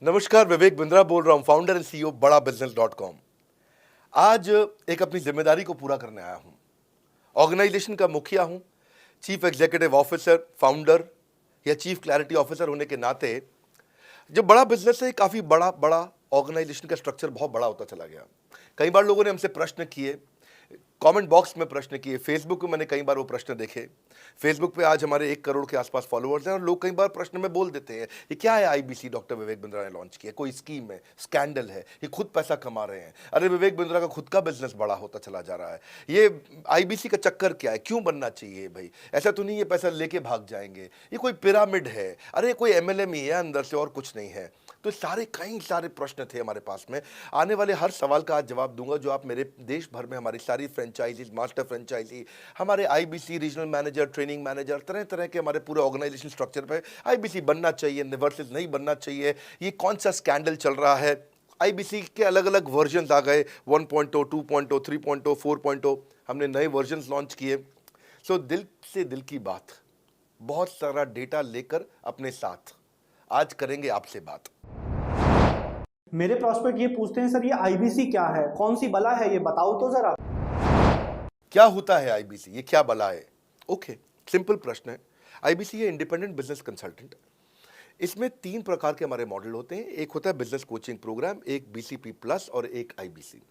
नमस्कार, विवेक बिंद्रा बोल रहा हूं, फाउंडर एंड सीईओ बड़ा बिजनेस .com। आज एक अपनी जिम्मेदारी को पूरा करने आया हूं। ऑर्गेनाइजेशन का मुखिया हूं, चीफ एग्जीक्यूटिव ऑफिसर, फाउंडर या चीफ क्लैरिटी ऑफिसर होने के नाते जो बड़ा बिजनेस है, काफी बड़ा बड़ा ऑर्गेनाइजेशन का स्ट्रक्चर बहुत बड़ा होता चला गया। कई बार लोगों ने हमसे प्रश्न किए, कमेंट बॉक्स में प्रश्न किए, फेसबुक पे मैंने कई बार वो प्रश्न देखे। फेसबुक पे आज हमारे 1 करोड़ के आसपास फॉलोअर्स हैं और लोग कई बार प्रश्न में बोल देते हैं, ये क्या है आईबीसी डॉक्टर विवेक बिंद्रा ने लॉन्च किया, कोई स्कीम है, स्कैंडल है, ये खुद पैसा कमा रहे हैं। अरे विवेक बिंद्रा का खुद का बिजनेस बड़ा होता चला जा रहा है, ये आईबीसी का चक्कर क्या है, क्यों बनना चाहिए भाई, ऐसा तो नहीं ये पैसा लेके भाग जाएंगे, ये कोई पिरामिड है, अरे कोई एमएलएम ही है अंदर से और कुछ नहीं है। तो कई सारे प्रश्न थे हमारे पास में। आने वाले हर सवाल का आज जवाब दूंगा जो आप मेरे देश भर में हमारी सारी फ्रेंचाइजीज, मास्टर फ्रेंचाइजी, हमारे IBC regional manager, training manager, तरह तरह के हमारे पूरे ऑर्गेनाइजेशन स्ट्रक्चर पे आईबीसी बनना चाहिए वर्सेस नहीं बनना चाहिए, ये कौन सा स्कैंडल चल रहा है। आईबीसी के अलग अलग वर्जन आ गए, 1.0, 2.0, 3.0, 4.0, हमने नए वर्जन लॉन्च किए। सो दिल से दिल की बात, बहुत सारा डेटा लेकर अपने साथ आज करेंगे आपसे बात। मेरे प्रॉस्पेक्ट ये पूछते हैं, सर ये आईबीसी क्या है, कौन सी बला है, ये बताओ तो जरा। क्या होता है आईबीसी, ये क्या बला है? ओके, सिंपल प्रश्न है। आईबीसी है इंडिपेंडेंट बिजनेस कंसल्टेंट। इसमें 3 प्रकार के हमारे मॉडल होते हैं। एक होता है बिजनेस कोचिंग प्रोग्राम, एक बीसीपी प्लस और एक आईबीसी।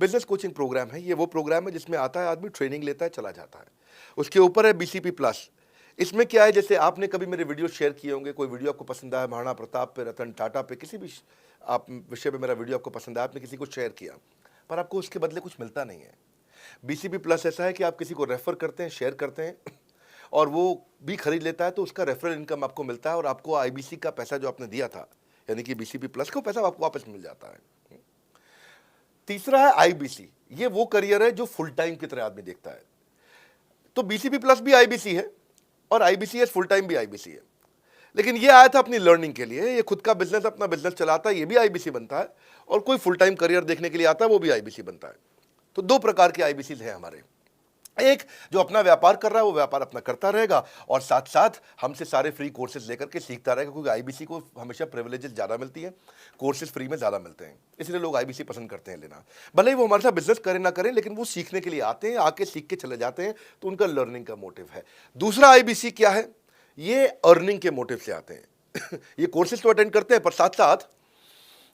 बिजनेस कोचिंग प्रोग्राम है, ये वो प्रोग्राम है जिसमें आता है आदमी, ट्रेनिंग लेता है, चला जाता है। उसके ऊपर है बीसीपी प्लस। इसमें क्या है, जैसे आपने कभी मेरे वीडियो शेयर किए होंगे, कोई वीडियो आपको पसंद आया, महाराणा प्रताप पे, रतन टाटा पे, किसी भी आप विषय पे मेरा वीडियो आपको पसंद आया, आपने किसी को शेयर किया, पर आपको उसके बदले कुछ मिलता नहीं है। बीसीपी प्लस ऐसा है कि आप किसी को रेफर करते हैं, शेयर करते हैं और वो भी खरीद लेता है, तो उसका रेफरल इनकम आपको मिलता है और आपको आईबीसी का पैसा जो आपने दिया था, यानी कि बीसीपी प्लस का पैसा आपको वापस मिल जाता है। तीसरा है आईबीसी, ये वो करियर है जो फुल टाइम की तरह आदमी देखता है। तो बीसीपी प्लस भी आईबीसी है और आईबीसीएस फुल टाइम भी आईबीसी है। लेकिन ये आया था अपनी लर्निंग के लिए, ये खुद का बिजनेस, अपना बिजनेस चलाता है, ये भी आईबीसी बनता है, और कोई फुल टाइम करियर देखने के लिए आता है, वो भी आईबीसी बनता है। तो 2 प्रकार के आईबीसी हैं हमारे। एक जो अपना व्यापार कर रहा है वो व्यापार अपना करता रहेगा और साथ साथ हमसे सारे फ्री कोर्सेज लेकर के सीखता रहेगा, क्योंकि आईबीसी को हमेशा प्रिविलेजेस ज़्यादा मिलती है, कोर्सेज फ्री में ज़्यादा मिलते हैं, इसलिए लोग आईबीसी पसंद करते हैं लेना। भले ही वो हमारे साथ बिजनेस करें ना करें, लेकिन वो सीखने के लिए आते हैं, आके सीख के चले जाते हैं, तो उनका लर्निंग का मोटिव है। दूसरा आईबीसी क्या है, ये अर्निंग के मोटिव से आते हैं ये कोर्सेज तो अटेंड करते हैं, पर साथ साथ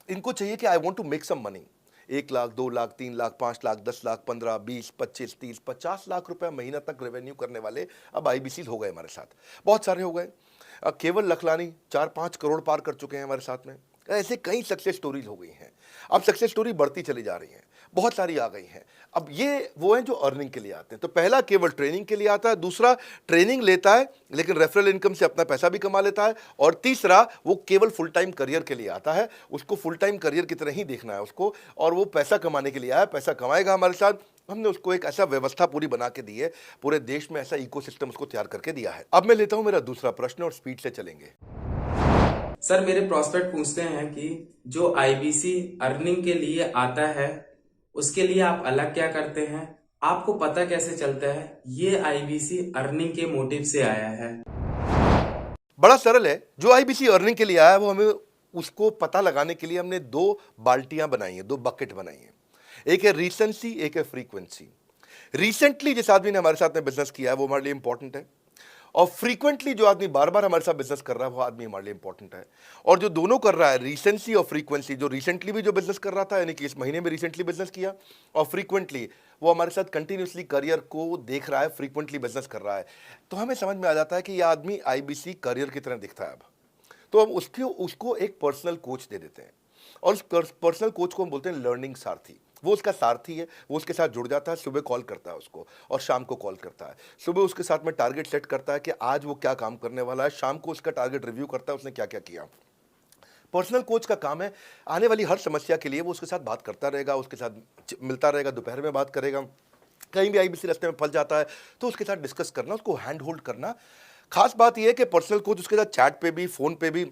इनको चाहिए कि I want to make some money. 1 lakh, 2 lakh, 3 lakh, 5 lakh, 10 lakh, 15, 20, 25, 30, 50 lakh रुपए महीना तक रेवेन्यू करने वाले अब आईबीसी हो गए हमारे साथ, बहुत सारे हो गए। केवल लखलानी 4-5 करोड़ पार कर चुके हैं हमारे साथ में। ऐसे कई सक्सेस स्टोरीज हो गई हैं। अब सक्सेस स्टोरी बढ़ती चली जा रही हैं, बहुत सारी आ गई हैं। अब ये वो हैं जो अर्निंग के लिए आते हैं। तो पहला केवल ट्रेनिंग के लिए आता है, दूसरा ट्रेनिंग लेता है लेकिन रेफरल इनकम से अपना पैसा भी कमा लेता है, और तीसरा वो केवल फुल टाइम करियर के लिए आता है, उसको फुल टाइम करियर की तरह ही देखना है उसको, और वो पैसा कमाने के लिए आया, पैसा कमाएगा हमारे साथ। हमने उसको एक ऐसा व्यवस्था पूरी बना के दी है, पूरे देश में ऐसा इकोसिस्टम उसको तैयार करके दिया है। अब मैं लेता हूं मेरा दूसरा प्रश्न और स्पीड से चलेंगे। सर मेरे प्रॉस्पेक्ट पूछते हैं कि जो आईबीसी अर्निंग के लिए आता है उसके लिए आप अलग क्या करते हैं, आपको पता कैसे चलता है ये आईबीसी अर्निंग के मोटिव से आया है? बड़ा सरल है, जो आईबीसी अर्निंग के लिए आया है वो हमें उसको पता लगाने के लिए हमने 2 बाल्टियां बनाई हैं, 2 बकेट बनाई हैं। एक है रीसेंसी, एक है फ्रीक्वेंसी। रिसेंटली जिस आदमी ने हमारे साथ में बिजनेस किया है वो हमारे लिए इंपॉर्टेंट है, और फ्रीक्वेंटली जो आदमी बार बार हमारे साथ बिजनेस कर रहा है वो आदमी हमारे लिए इंपॉर्टेंट है। और जो दोनों कर रहा है, रिसेंसी और फ्रीक्वेंसी, जो रिसेंटली भी जो बिजनेस कर रहा था, यानी कि इस महीने में रिसेंटली बिजनेस किया, और फ्रीक्वेंटली वो हमारे साथ कंटिन्यूसली करियर को देख रहा है, फ्रीक्वेंटली बिजनेस कर रहा है, तो हमें समझ में आ जाता है कि यह आदमी आईबीसी करियर की तरह दिखता है। अब तो हम उसको एक पर्सनल कोच दे देते हैं, और उस पर्सनल कोच को हम बोलते हैं लर्निंग सारथी। वो उसका सारथी है, वो उसके साथ जुड़ जाता है, सुबह कॉल करता है उसको और शाम को कॉल करता है। सुबह उसके साथ में टारगेट सेट करता है कि आज वो क्या काम करने वाला है, शाम को उसका टारगेट रिव्यू करता है उसने क्या क्या किया। पर्सनल कोच का काम है आने वाली हर समस्या के लिए वो उसके साथ बात करता रहेगा, उसके साथ मिलता रहेगा, दोपहर में बात करेगा, कहीं भी आईबीसी रास्ते में फंस जाता है तो उसके साथ डिस्कस करना, उसको हैंड होल्ड करना। खास बात यह है कि पर्सनल कोच उसके साथ चैट पे भी, फोन पे भी,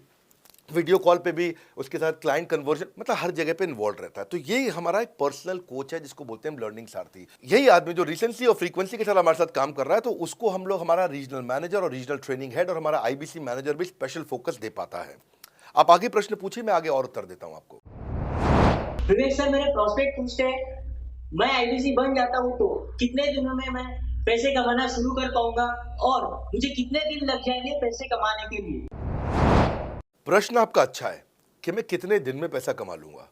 वीडियो कॉल पे भी, उसके साथ क्लाइंट कन्वर्जन, मतलब हर जगह पे इन्वॉल्व रहता है। तो ये हमारा एक पर्सनल कोच है जिसको बोलते हैं लर्निंग सारथी। यही आदमी जो रिसेंसी और फ्रीक्वेंसी के साथ हमारे साथ काम कर रहा है, तो उसको हम लोग हमारा रीजनल मैनेजर और रीजनल ट्रेनिंग हेड और हमारा आईबीसी मैनेजर भी स्पेशल फोकस दे पाता है। आप आगे प्रश्न पूछिए, मैं आगे और उत्तर देता हूं आपको। विवेक सर, मेरे प्रोस्पेक्ट पूछते हैं, मैं आईबीसी बन जाता हूँ तो कितने दिनों में मैं पैसे कमाना शुरू कर पाऊंगा और मुझे कितने दिन लग जाएंगे पैसे कमाने के लिए? प्रश्न आपका अच्छा है कि मैं कितने दिन में पैसा कमा लूंगा।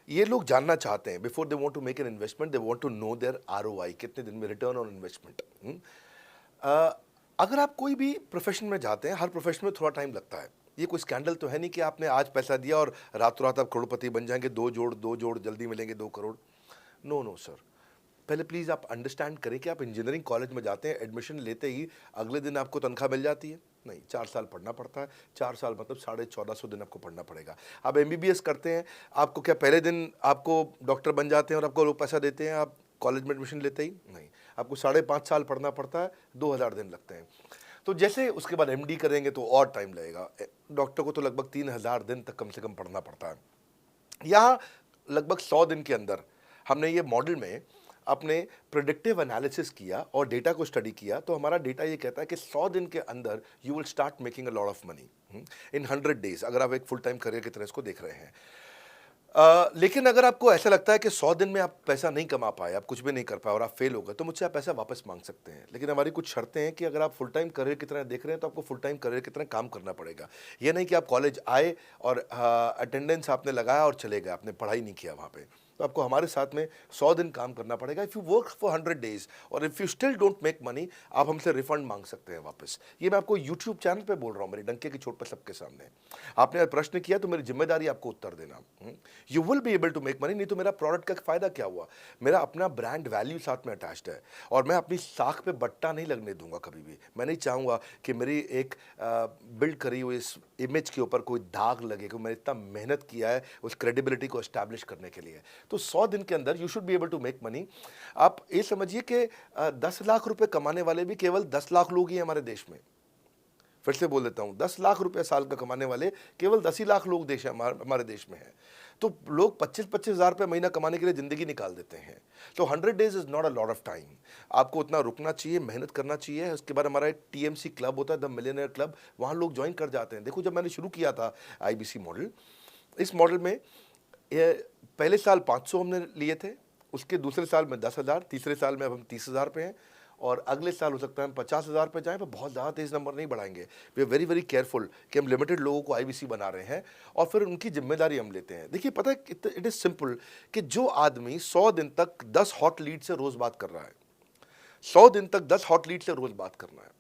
ये लोग जानना चाहते हैं, before they want to make an investment they want to know their ROI, कितने दिन में रिटर्न ऑन इन्वेस्टमेंट। अगर आप कोई भी प्रोफेशन में जाते हैं, हर प्रोफेशन में थोड़ा टाइम लगता है। ये कोई स्कैंडल तो है नहीं कि आपने आज पैसा दिया और रातों रात आप करोड़पति बन जाएंगे, दो जोड़ जल्दी मिलेंगे 2 करोड़। नो नो सर, पहले प्लीज़ आप अंडरस्टैंड करें कि आप इंजीनियरिंग कॉलेज में जाते हैं, एडमिशन लेते ही अगले दिन आपको तनख्वाह मिल जाती है? नहीं, 4 साल पढ़ना पड़ता है। 4 साल मतलब 1450 दिन आपको पढ़ना पड़ेगा। आप एमबीबीएस करते हैं, आपको क्या पहले दिन आपको डॉक्टर बन जाते हैं और आपको लोग पैसा देते हैं आप कॉलेज में एडमिशन लेते ही? नहीं, आपको 5.5 साल पढ़ना पड़ता है, 2000 दिन लगते हैं। तो जैसे उसके बाद एमडी करेंगे तो और टाइम लगेगा। डॉक्टर को तो लगभग 3000 दिन तक कम से कम पढ़ना पड़ता है। यहाँ लगभग 100 दिन के अंदर हमने ये मॉडल में अपने प्रिडिक्टिव एनालिसिस किया और डेटा को स्टडी किया, तो हमारा डेटा ये कहता है कि 100 दिन के अंदर you will start making a lot of money in 100 days, अगर आप एक फुल टाइम करियर की तरह इसको देख रहे हैं। लेकिन अगर आपको ऐसा लगता है कि 100 दिन में आप पैसा नहीं कमा पाए, आप कुछ भी नहीं कर पाए और आप फेल हो गए, तो मुझसे आप पैसा वापस मांग सकते हैं। लेकिन हमारी कुछ शर्तें हैं कि अगर आप फुल टाइम करियर की तरह देख रहे हैं तो आपको फुल टाइम करियर की तरह काम करना पड़ेगा। ये नहीं कि आप कॉलेज आए और अटेंडेंस आपने लगाया और चले गए, आपने पढ़ाई नहीं किया वहाँ पे। तो आपको हमारे साथ में 100 दिन काम करना पड़ेगा। If you work for 100 days और if you still don't make money, आप हमसे रिफंड मांग सकते हैं वापस। ये मैं आपको यूट्यूब चैनल पे बोल रहा हूँ, मेरे डंके की चोट पर सबके सामने। आपने प्रश्न किया तो मेरी जिम्मेदारी आपको उत्तर देना। You will be able to make money, नहीं तो मेरा प्रोडक्ट का फ़ायदा क्या हुआ? मेरा अपना ब्रांड वैल्यू साथ में अटैच्ड है और मैं अपनी साख पे बट्टा नहीं लगने दूंगा कभी भी। मैं नहीं चाहूँगा कि मेरी एक बिल्ड करी हुई इस इमेज के ऊपर कोई दाग लगे, कि मैंने इतना मेहनत किया है उस क्रेडिबिलिटी को एस्टैब्लिश करने के लिए। तो 100 दिन के अंदर you should be able to make money. आप ये समझिए कि 10 लाख रुपए कमाने वाले भी केवल 10 लाख लोग ही हैं हमारे देश में। फिर से बोल देता हूं, 10 लाख रुपए साल का कमाने वाले केवल 10 ही लाख लोग देश हमारे देश में हैं। तो लोग 25-25 हज़ार रुपये महीना कमाने के लिए ज़िंदगी निकाल देते हैं। तो 100 days is not a lot of time. आपको उतना रुकना चाहिए, मेहनत करना चाहिए। उसके बाद हमारा एक टीएमसी क्लब होता है, द मिलियनेयर क्लब, वहाँ लोग ज्वाइन कर जाते हैं। देखो, जब मैंने शुरू किया था आईबीसी मॉडल, इस मॉडल में पहले साल 500 हमने लिए थे, उसके दूसरे साल में 10,000, तीसरे साल में अब हम 30,000 पे हैं और अगले साल हो सकता है हम 50,000 पे जाएं, पर बहुत ज़्यादा तेज़ नंबर नहीं बढ़ाएंगे। We are very very careful कि हम लिमिटेड लोगों को आईबीसी बना रहे हैं और फिर उनकी जिम्मेदारी हम लेते हैं। देखिए, पता है इट इज़ सिंपल कि जो आदमी 100 दिन तक 10 हॉट लीड से रोज़ बात कर रहा है, 100 दिन तक 10 हॉट लीड से रोज़ बात करना है।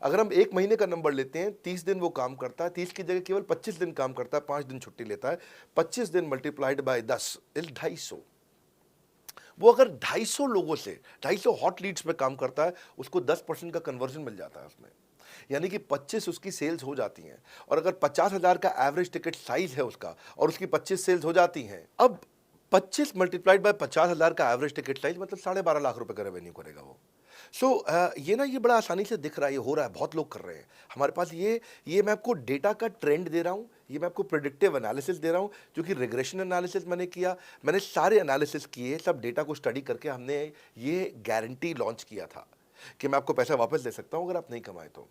अगर हम 1 महीने का नंबर लेते हैं, 30 दिन वो काम करता है, 30 की जगह केवल 25 दिन काम करता है, 5 दिन छुट्टी लेता है, 25 दिन मल्टीप्लाइड बाय 10 इज 250। वो अगर 250 लोगों से 250 हॉट लीड्स पे काम करता है, उसको 10% का कन्वर्जन मिल जाता है उसमें, यानी कि 25 उसकी सेल्स हो जाती हैं। और अगर 50,000 का एवरेज टिकट साइज है उसका और उसकी 25 सेल्स हो जाती हैं, अब 25 मल्टीप्लाइड बाय 50,000 का एवरेज टिकट साइज मतलब 12.5 लाख रुपए का रेवेन्यू करेगा वो। ये ना, ये बड़ा आसानी से दिख रहा है, ये हो रहा है, बहुत लोग कर रहे हैं हमारे पास। ये मैं आपको डेटा का ट्रेंड दे रहा हूँ, ये मैं आपको प्रेडिक्टिव एनालिसिस दे रहा हूँ, जो कि रिग्रेशन एनालिसिस मैंने किया। मैंने सारे एनालिसिस किए, सब डेटा को स्टडी करके हमने ये गारंटी लॉन्च किया था कि मैं आपको पैसा वापस दे सकता हूँ अगर आप नहीं कमाए तो।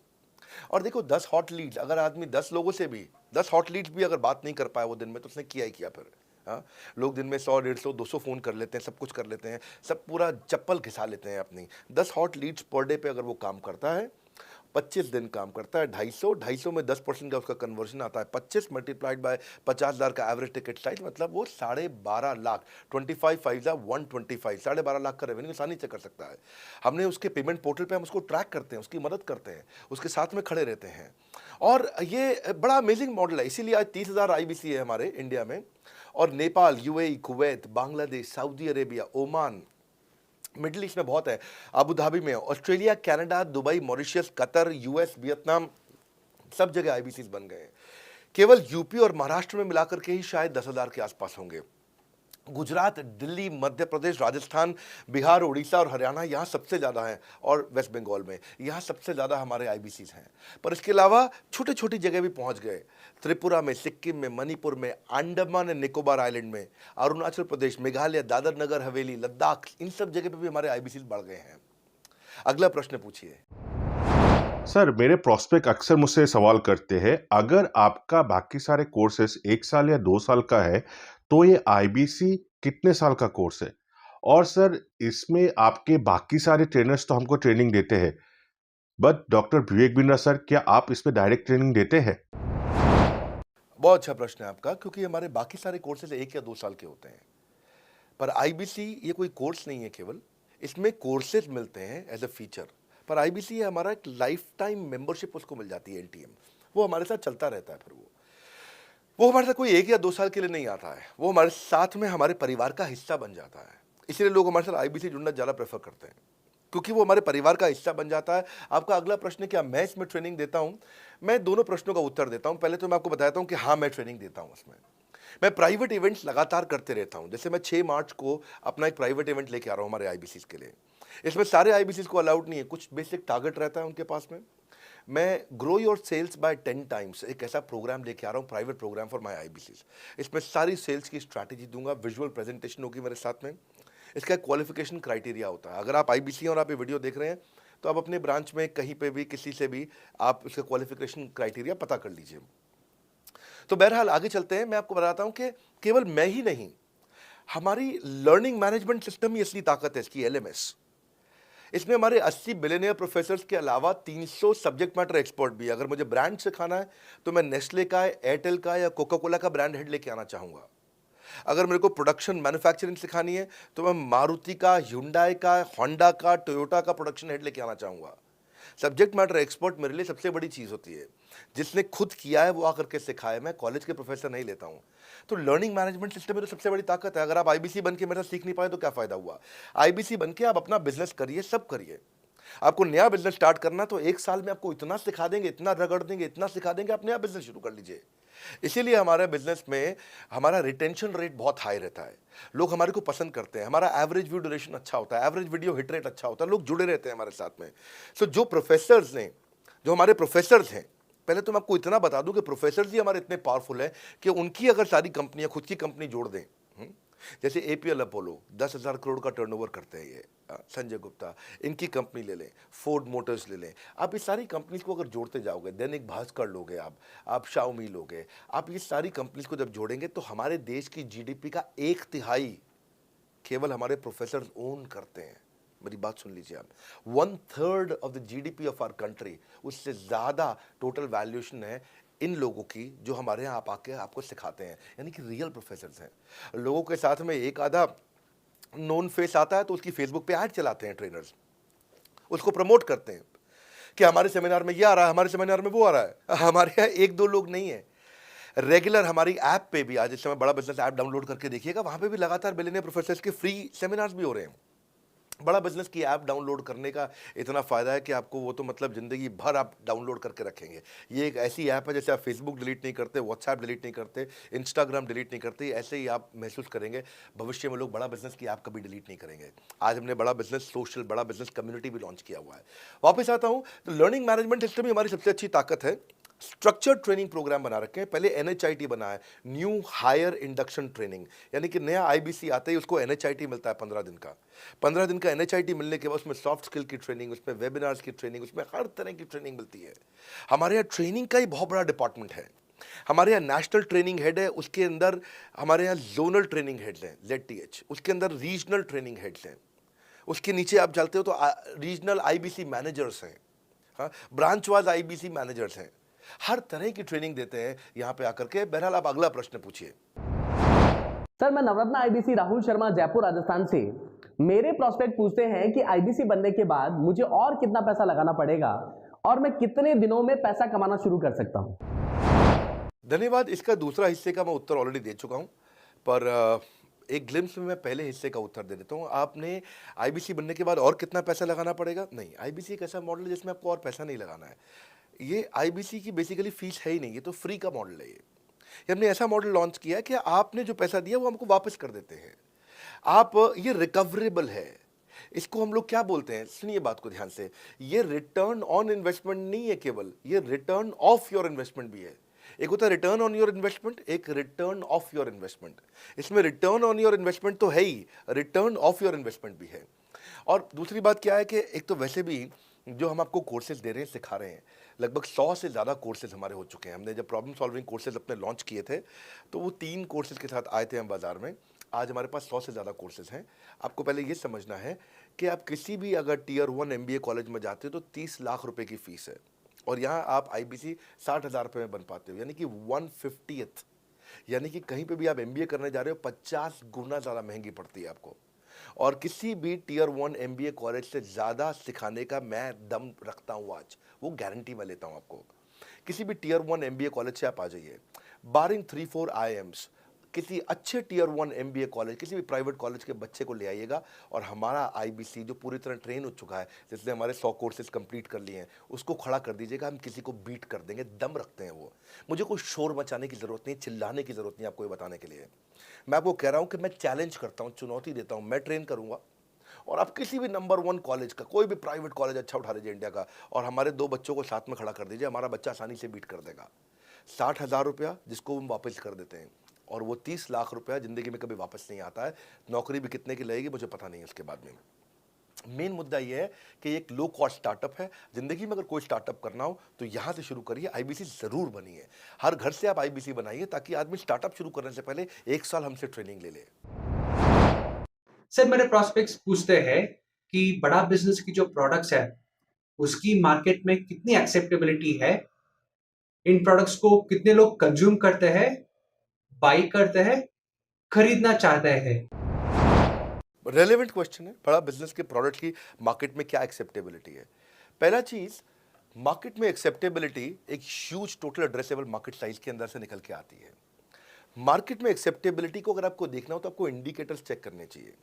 और देखो, 10 हॉट लीड्स, अगर आदमी 10 लोगों से भी 10 हॉट लीड्स भी अगर बात नहीं कर पाए वो दिन में, तो उसने किया ही किया फिर। हाँ, लोग दिन में 100, 150, 200 फ़ोन कर लेते हैं, सब कुछ कर लेते हैं, सब पूरा चप्पल घिसा लेते हैं अपनी। 10 हॉट लीड्स पर डे पे अगर वो काम करता है, 25 दिन काम करता है, 250 में 10% का उसका कन्वर्जन आता है, 25 मल्टीप्लाइड बाय 50,000 का एवरेज टिकट साइज, मतलब वो 12.5 लाख, 25 5 125, 12.5 लाख का रेवेन्यू आसानी से कर सकता है। हमने उसके पेमेंट पोर्टल पे हम उसको ट्रैक करते हैं, उसकी मदद करते हैं, उसके साथ में खड़े रहते हैं। और ये बड़ा अमेजिंग मॉडल है, इसीलिए आज 30,000 आईबीसी है हमारे इंडिया में। और Nepal, UAE, Kuwait, Bangladesh, Saudi Arabia, Oman, middle east में बहुत है, अबू धाबी में, Australia, Canada, Dubai, Mauritius, Qatar, US, Vietnam, सब जगह आईबीसीज बन गए हैं। केवल यूपी और महाराष्ट्र में मिलाकर के ही शायद 10,000 के आसपास होंगे। गुजरात, दिल्ली, मध्य प्रदेश, राजस्थान, बिहार, उड़ीसा और हरियाणा, यहाँ सबसे ज़्यादा हैं, और वेस्ट बंगाल में यहाँ सबसे ज़्यादा हमारे आईबीसीज हैं। पर इसके अलावा छोटी छोटी जगह भी पहुँच गए, त्रिपुरा में, सिक्किम में, मणिपुर में, अंडमान एंड निकोबार आइलैंड में, अरुणाचल प्रदेश, मेघालय, दादर नगर हवेली, लद्दाख, इन सब जगह पे भी हमारे आईबीसीज बढ़ गए हैं। अगला प्रश्न पूछिए। सर, मेरे प्रोस्पेक्ट अक्सर मुझसे सवाल करते हैं, अगर आपका बाकी सारे कोर्सेस 1 साल या 2 साल का है, तो ये आईबीसी कितने साल का कोर्स है? और सर, इसमें आपके बाकी सारे ट्रेनर्स तो हमको ट्रेनिंग देते हैं, but doctor Vivek Bindra sir, क्या आप इसमें डायरेक्ट ट्रेनिंग देते हैं? बहुत अच्छा प्रश्न है आपका, क्योंकि हमारे बाकी सारे कोर्सेज 1 या 2 साल के होते हैं, पर आईबीसी ये कोई कोर्स नहीं है केवल, इसमें कोर्सेज मिलते हैं एज अ फीचर। पर आईबीसी हमारा एक लाइफ टाइम मेंबरशिप उसको मिल जाती है, एलटीएम, वो हमारे साथ चलता रहता है। फिर वो हमारे साथ कोई 1 या 2 साल के लिए नहीं आता है, वो हमारे साथ में हमारे परिवार का हिस्सा बन जाता है। इसलिए लोग हमारे साथ आईबीसी जुड़ना ज़्यादा प्रेफर करते हैं, क्योंकि वो हमारे परिवार का हिस्सा बन जाता है। आपका अगला प्रश्न है, क्या मैं इसमें ट्रेनिंग देता हूं? मैं दोनों प्रश्नों का उत्तर देता हूं। पहले तो मैं आपको बताता हूं कि हाँ, मैं ट्रेनिंग देता हूं इसमें। मैं प्राइवेट इवेंट्स लगातार करते रहता हूं। जैसे मैं 6 मार्च को अपना एक प्राइवेट इवेंट लेके आ रहा हूं हमारे आईबीसी के लिए। इसमें सारे आईबीसी को अलाउड नहीं है, कुछ बेसिक टारगेट रहता है उनके पास में। मैं grow your sales by 10 times एक ऐसा प्रोग्राम लेके आ रहा हूँ, private program for my IBC. इसमें सारी सेल्स की स्ट्रैटेजी दूंगा, विजुअल प्रेजेंटेशन होगी मेरे साथ में। इसका क्वालिफिकेशन क्राइटेरिया होता है। अगर आप आईबीसी और आप ये वीडियो देख रहे हैं, तो आप अपने ब्रांच में कहीं पे भी किसी से भी आप इसका क्वालिफिकेशन क्राइटेरिया पता कर लीजिए। तो बहरहाल आगे चलते हैं। मैं आपको बताता हूं कि केवल मैं ही नहीं, हमारी लर्निंग मैनेजमेंट सिस्टम ही असली ताकत है इसकी, एलएमएस। इसमें हमारे 80 बिलियनियर प्रोफेसर्स के अलावा 300 सब्जेक्ट मैटर एक्सपर्ट भी है। अगर मुझे ब्रांड सिखाना है, तो मैं नेस्ले का, एयरटेल का या कोका कोला का ब्रांड हेड लेके आना चाहूँगा। अगर मेरे को प्रोडक्शन मैन्युफैक्चरिंग सिखानी है, तो मैं मारुति का, ह्युंडई का, होंडा का, टोयोटा का प्रोडक्शन हेड लेके आना चाहूँगा। सब्जेक्ट मैटर एक्सपर्ट मेरे लिए सबसे बड़ी चीज़ होती है। जिसने खुद किया है वो आकर के सिखाए। मैं कॉलेज के प्रोफेसर नहीं लेता हूँ। तो लर्निंग मैनेजमेंट सिस्टम में तो सबसे बड़ी ताकत है। अगर आप आईबीसी बन के मेरे साथ सीख नहीं पाए तो क्या फ़ायदा हुआ? आईबीसी बन के आप अपना बिजनेस करिए, सब करिए। आपको नया बिजनेस स्टार्ट करना, तो 1 साल में आपको इतना सिखा देंगे, इतना रगड़ देंगे, इतना सिखा देंगे, आप नया बिजनेस शुरू कर लीजिए। इसीलिए हमारे बिजनेस में हमारा रिटेंशन रेट बहुत हाई रहता है। लोग हमारे को पसंद करते हैं। हमारा एवरेज व्यू ड्यूरेशन अच्छा होता है, एवरेज वीडियो हिट रेट अच्छा होता है, लोग जुड़े रहते हैं हमारे साथ में। सो जो हमारे प्रोफेसर्स हैं, पहले तो मैं आपको इतना बता दूं कि प्रोफेसर्स ही हमारे इतने पावरफुल हैं कि उनकी अगर सारी कंपनियां खुद की कंपनी जोड़ दें, जैसे एपीएल अपोलो 10,000 करोड़ का टर्नओवर करते हैं ये, संजय गुप्ता, इनकी कंपनी ले लें, फोर्ड मोटर्स ले लें। आप इस सारी कंपनीज को अगर जोड़ते जाओगे, दैनिक भास्कर लोगे, आप शाओमी लोगे, आप ये सारी कंपनीज को जब जोड़ेंगे, तो हमारे देश की जीडीपी का 1/3 केवल हमारे प्रोफेसर ओन करते हैं। मेरी बात सुन लीजिए आप, 1/3 of the GDP of our country, उससे ज़्यादा टोटल वैल्यूएशन है इन लोगों की, जो हमारे यहाँ आप आके आपको सिखाते हैं, यानी कि रियल प्रोफेसर्स हैं। लोगों के साथ में एक आधा नोन फेस आता है, तो उसकी फेसबुक पे ऐड चलाते हैं ट्रेनर्स, उसको प्रमोट करते हैं कि हमारे सेमिनार में ये आ रहा है, हमारे सेमिनार में वो आ रहा है। हमारे यहाँ 1-2 लोग नहीं है, रेगुलर हमारी ऐप पे भी, आज इस समय बड़ा बिजनेस ऐप डाउनलोड करके देखिएगा, वहाँ पे भी लगातार बिलियनियर प्रोफेसर्स के फ्री सेमिनार्स भी हो रहे हैं। बड़ा बिजनेस की ऐप डाउनलोड करने का इतना फ़ायदा है कि आपको वो तो मतलब ज़िंदगी भर आप डाउनलोड करके रखेंगे। ये एक ऐसी ऐप है, जैसे आप फेसबुक डिलीट नहीं करते, व्हाट्सएप डिलीट नहीं करते, इंस्टाग्राम डिलीट नहीं करते, ऐसे ही आप महसूस करेंगे। भविष्य में लोग बड़ा बिजनेस की ऐप कभी डिलीट नहीं करेंगे। आज हमने बड़ा बिजनेस सोशल, बड़ा बिजनेस कम्युनिटी भी लॉन्च किया हुआ है। वापस आता हूँ, तो लर्निंग मैनेजमेंट सिस्टम ही हमारी सबसे अच्छी ताकत है। स्ट्रक्चर्ड ट्रेनिंग प्रोग्राम बना रखे हैं। पहले एनएचआईटी बना है, न्यू हायर इंडक्शन ट्रेनिंग, यानी कि नया आईबीसी आता है, उसको एनएचआईटी मिलता है 15 दिन का। 15 दिन का एनएचआईटी मिलने के बाद उसमें सॉफ्ट स्किल की ट्रेनिंग, उसमें वेबिनार्स की ट्रेनिंग, उसमें हर तरह की ट्रेनिंग मिलती है। हमारे यहाँ ट्रेनिंग का ही बहुत बड़ा डिपार्टमेंट है। हमारे यहाँ नेशनल ट्रेनिंग हेड है, उसके अंदर हमारे यहाँ जोनल ट्रेनिंग हेड्स हैं, ZTH, उसके अंदर रीजनल ट्रेनिंग हेड्स हैं, उसके नीचे आप चलते हो तो रीजनल आईबीसी मैनेजर्स हैं, हाँ, ब्रांच वाइज आईबीसी मैनेजर्स हैं। हर तरह की ट्रेनिंग देते हैं यहाँ पे आकर के। बहरहाल आप अगला प्रश्न पूछिए। सर, मैं नवरत्न आईबीसी राहुल शर्मा, जयपुर राजस्थान से। मेरे प्रोस्पेक्ट पूछते हैं कि आईबीसी बनने के बाद मुझे और कितना पैसा लगाना पड़ेगा और मैं कितने दिनों में पैसा कमाना शुरू कर सकता हूं? धन्यवाद। इसका दूसरा हिस्से का मैं उत्तर ऑलरेडी दे चुका हूं, पर एक ग्लिम्स में मैं पहले हिस्से का उत्तर दे देता हूं। आपने आईबीसी बनने के बाद और कितना पैसा लगाना पड़ेगा? नहीं, आईबीसी एक ऐसा मॉडल है जिसमें आपको और पैसा नहीं लगाना है। ये आईबीसी की बेसिकली फीस है ही नहीं, ये तो फ्री का मॉडल है। ये हमने ऐसा मॉडल लॉन्च किया कि आपने जो पैसा दिया वो हमको वापस कर देते हैं। आप, ये रिकवरेबल है। इसको हम लोग क्या बोलते हैं, सुनिए बात को ध्यान से, ये रिटर्न ऑन इन्वेस्टमेंट नहीं है केवल, ये रिटर्न ऑफ योर इन्वेस्टमेंट भी है। एक होता है रिटर्न ऑन योर इन्वेस्टमेंट, एक रिटर्न ऑफ योर इन्वेस्टमेंट। इसमें रिटर्न ऑन योर इन्वेस्टमेंट तो है ही, रिटर्न ऑफ योर इन्वेस्टमेंट भी है। और दूसरी बात क्या है कि एक तो वैसे भी जो हम आपको कोर्सेज दे रहे हैं, सिखा रहे हैं, लगभग 100 से ज़्यादा कोर्सेज हमारे हो चुके हैं। हमने जब प्रॉब्लम सॉल्विंग कोर्सेज अपने लॉन्च किए थे तो वो 3 कोर्सेज के साथ आए थे हम बाज़ार में। आज हमारे पास 100 से ज़्यादा कोर्सेज हैं। आपको पहले ये समझना है कि आप किसी भी अगर टियर 1 MBA कॉलेज में जाते हो तो 30 लाख रुपए की फ़ीस है, और यहाँ आप IBC 60,000 रुपये में बन पाते हो, यानी कि 1/50th। यानी कि कहीं पे भी आप MBA करने जा रहे हो 50 गुना ज़्यादा महंगी पड़ती है आपको। और किसी भी टियर 1 MBA कॉलेज से ज़्यादा सिखाने का मैं दम रखता हूँ आज, वो गारंटी मैं लेता हूँ आपको। किसी भी टियर 1 MBA कॉलेज से आप आ जाइए, बारिंग 3-4 IIMs, किसी अच्छे टियर 1 MBA कॉलेज, किसी भी प्राइवेट कॉलेज के बच्चे को ले आइएगा, और हमारा IBC जो पूरी तरह ट्रेन हो चुका है, जिसने हमारे 100 कोर्सेज कंप्लीट कर लिए हैं, उसको खड़ा कर दीजिएगा, हम किसी को बीट कर देंगे। दम रखते हैं वो। मुझे कोई शोर मचाने की ज़रूरत नहीं, चिल्लाने की ज़रूरत नहीं आपको ये बताने के लिए। मैं आपको कह रहा हूँ कि मैं चैलेंज करता हूँ, चुनौती देता हूँ, मैं ट्रेन करूँगा, और आप किसी भी नंबर 1 कॉलेज का, कोई भी प्राइवेट कॉलेज अच्छा उठा लीजिए इंडिया का, और हमारे 2 बच्चों को साथ में खड़ा कर दीजिए, हमारा बच्चा आसानी से बीट कर देगा। 60,000 रुपया जिसको हम वापस कर देते हैं, और वो 30 लाख रुपया ज़िंदगी में कभी वापस नहीं आता है। नौकरी भी कितने की लगेगी मुझे पता नहीं है उसके बाद में। मेन मुद्दा ये है कि एक लो कॉस्ट स्टार्टअप है। ज़िंदगी में अगर कोई स्टार्टअप करना हो तो यहाँ से शुरू करिए, IBC ज़रूर बनिए। हर घर से आप IBC बनाइए, ताकि आदमी स्टार्टअप शुरू करने से पहले 1 साल हमसे ट्रेनिंग ले ले। सर मेरे प्रोस्पेक्ट्स पूछते हैं कि बड़ा बिजनेस की जो प्रोडक्ट्स है उसकी मार्केट में कितनी एक्सेप्टेबिलिटी है, इन प्रोडक्ट्स को कितने लोग कंज्यूम करते हैं, बाई करते हैं, खरीदना चाहते हैं। रेलेवेंट क्वेश्चन है। बड़ा बिजनेस के प्रोडक्ट की मार्केट में क्या एक्सेप्टेबिलिटी है? पहला चीज़, मार्केट में एक्सेप्टेबिलिटी एक huge total addressable market size के अंदर से निकल के आती है। मार्केट में एक्सेप्टेबिलिटी को अगर आपको देखना हो तो आपको इंडिकेटर्स चेक करने चाहिए।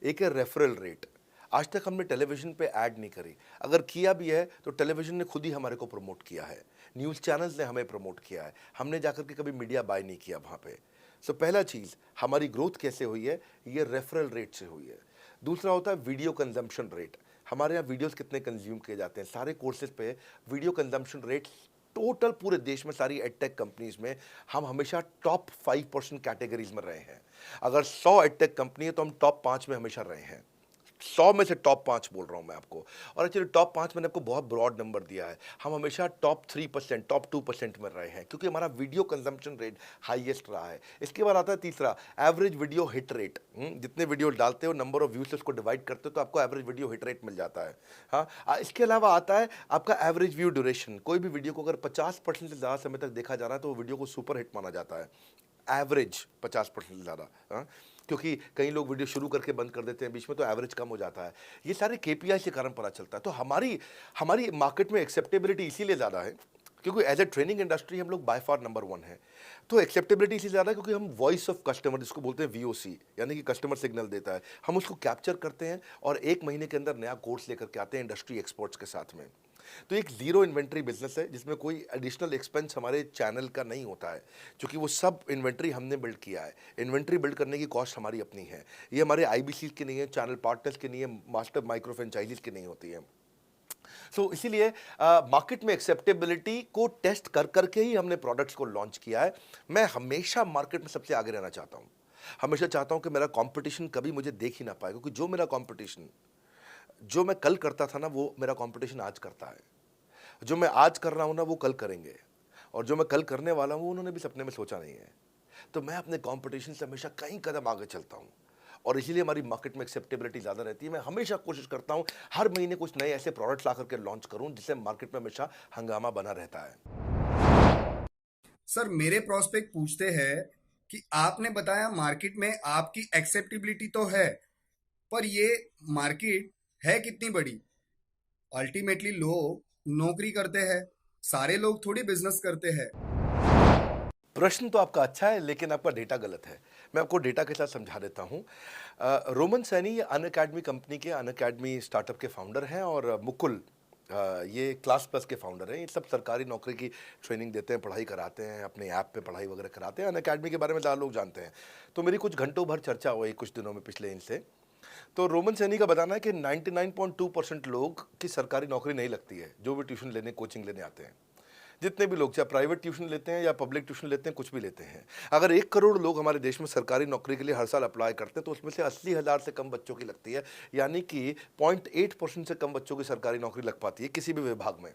एक है रेफरल रेट। आज तक हमने टेलीविजन पे ऐड नहीं करी, अगर किया भी है तो टेलीविजन ने खुद ही हमारे को प्रमोट किया है, न्यूज़ चैनल्स ने हमें प्रमोट किया है, हमने जाकर के कभी मीडिया बाय नहीं किया वहाँ पे। सो पहला चीज़, हमारी ग्रोथ कैसे हुई है, ये रेफरल रेट से हुई है। दूसरा होता है वीडियो कंजम्पशन रेट। हमारे यहाँ वीडियोस कितने कंज्यूम किए जाते हैं, सारे कोर्सेज पे वीडियो कंजम्पशन रेट टोटल पूरे देश में सारी एडटेक कंपनीज में हम हमेशा टॉप 5% कैटेगरीज में रहे हैं। अगर 100 एडटेक कंपनी है तो हम टॉप 5 में हमेशा रहे हैं। 100 में से टॉप 5 बोल रहा हूँ मैं आपको, और एक्चुअली टॉप 5 मैंने आपको बहुत ब्रॉड नंबर दिया है। हम हमेशा टॉप 3%, टॉप 2% में रहे हैं, क्योंकि हमारा वीडियो कंजम्पशन रेट हाईएस्ट रहा है। इसके बाद आता है तीसरा, एवरेज वीडियो हिट रेट। जितने वीडियो डालते हो, नंबर ऑफ व्यूज से उसको डिवाइड करते हो तो आपको एवरेज वीडियो हिट रेट मिल जाता है। हाँ, इसके अलावा आता है आपका एवरेज व्यू ड्यूरेशन। कोई भी वीडियो को अगर 50% से ज़्यादा समय तक देखा जा रहा है तो वो वीडियो को सुपर हिट माना जाता है। एवरेज 50% से ज़्यादा, क्योंकि कई लोग वीडियो शुरू करके बंद कर देते हैं बीच में, तो एवरेज कम हो जाता है। ये सारे KPI के कारण पता चलता है। तो हमारी मार्केट में एक्सेप्टेबिलिटी इसीलिए ज़्यादा है क्योंकि एज ए ट्रेनिंग इंडस्ट्री हम लोग बाय फार नंबर 1 है। तो एक्सेप्टेबिलिटी इसलिए ज़्यादा है क्योंकि हम वॉइस ऑफ कस्टमर, जिसको बोलते हैं VOC, यानी कि कस्टमर सिग्नल देता है, हम उसको कैप्चर करते हैं और 1 महीने के अंदर नया कोर्स लेकर के आते हैं इंडस्ट्री एक्सपर्ट्स के साथ में। तो एक ज़ीरो इन्वेंट्री बिजनेस है जिसमें कोई एडिशनल एक्सपेंस हमारे चैनल का नहीं होता है, क्योंकि वो सब इन्वेंट्री हमने बिल्ड किया है। इन्वेंट्री बिल्ड करने की कॉस्ट हमारी अपनी है। ये हमारे IBC की नहीं है, चैनल पार्टनर्स की नहीं है, मास्टर माइक्रो फ्रेंचाइजीज की नहीं होती है। सो इसीलिए मार्केट में एक्सेप्टेबिलिटी को टेस्ट कर करके ही हमने प्रोडक्ट्स को लॉन्च किया है। मैं हमेशा मार्केट में सबसे आगे रहना चाहता हूँ। हमेशा चाहता हूँ कि मेरा कंपटीशन कभी मुझे देख ही ना पाए, क्योंकि जो मेरा कंपटीशन, जो मैं कल करता था ना, वो मेरा कंपटीशन आज करता है। जो मैं आज कर रहा हूँ ना, वो कल करेंगे, और जो मैं कल करने वाला हूँ उन्होंने भी सपने में सोचा नहीं है। तो मैं अपने कंपटीशन से हमेशा कई कदम आगे चलता हूँ, और इसीलिए हमारी मार्केट में एक्सेप्टेबिलिटी ज़्यादा रहती है। मैं हमेशा कोशिश करता हूँ हर महीने कुछ नए ऐसे प्रोडक्ट्स ला करके लॉन्च करूँ जिससे मार्केट में हमेशा हंगामा बना रहता है। सर मेरे प्रोस्पेक्ट पूछते हैं कि आपने बताया मार्केट में आपकी एक्सेप्टेबिलिटी तो है, पर ये मार्केट है कितनी बड़ी? अल्टीमेटली लोग नौकरी करते हैं, सारे लोग थोड़ी बिजनेस करते हैं। प्रश्न तो आपका अच्छा है, लेकिन आपका डेटा गलत है। मैं आपको डेटा के साथ समझा देता हूँ। रोमन सैनी ये अनअकैडमी कंपनी के, अनअकैडमी स्टार्टअप के फाउंडर हैं, और मुकुल ये क्लास प्लस के फाउंडर हैं। ये सब सरकारी नौकरी की ट्रेनिंग देते हैं, पढ़ाई कराते हैं, अपने ऐप पे पढ़ाई वगैरह कराते हैं। अनअकैडमी के बारे में ज़्यादा लोग जानते हैं। तो मेरी कुछ घंटों भर चर्चा हुई कुछ दिनों में पिछले इनसे। तो रोमन सैनी का बताना है कि 99.2% लोग की सरकारी नौकरी नहीं लगती है, जो भी ट्यूशन लेने, कोचिंग लेने आते हैं। जितने भी लोग चाहे प्राइवेट ट्यूशन लेते हैं या पब्लिक ट्यूशन लेते हैं, कुछ भी लेते हैं, अगर 1 करोड़ लोग हमारे देश में सरकारी नौकरी के लिए हर साल अप्लाई करते हैं तो उसमें से 80,000 से कम बच्चों की लगती है, यानी कि 0.8% से कम बच्चों की सरकारी नौकरी लग पाती है किसी भी विभाग में।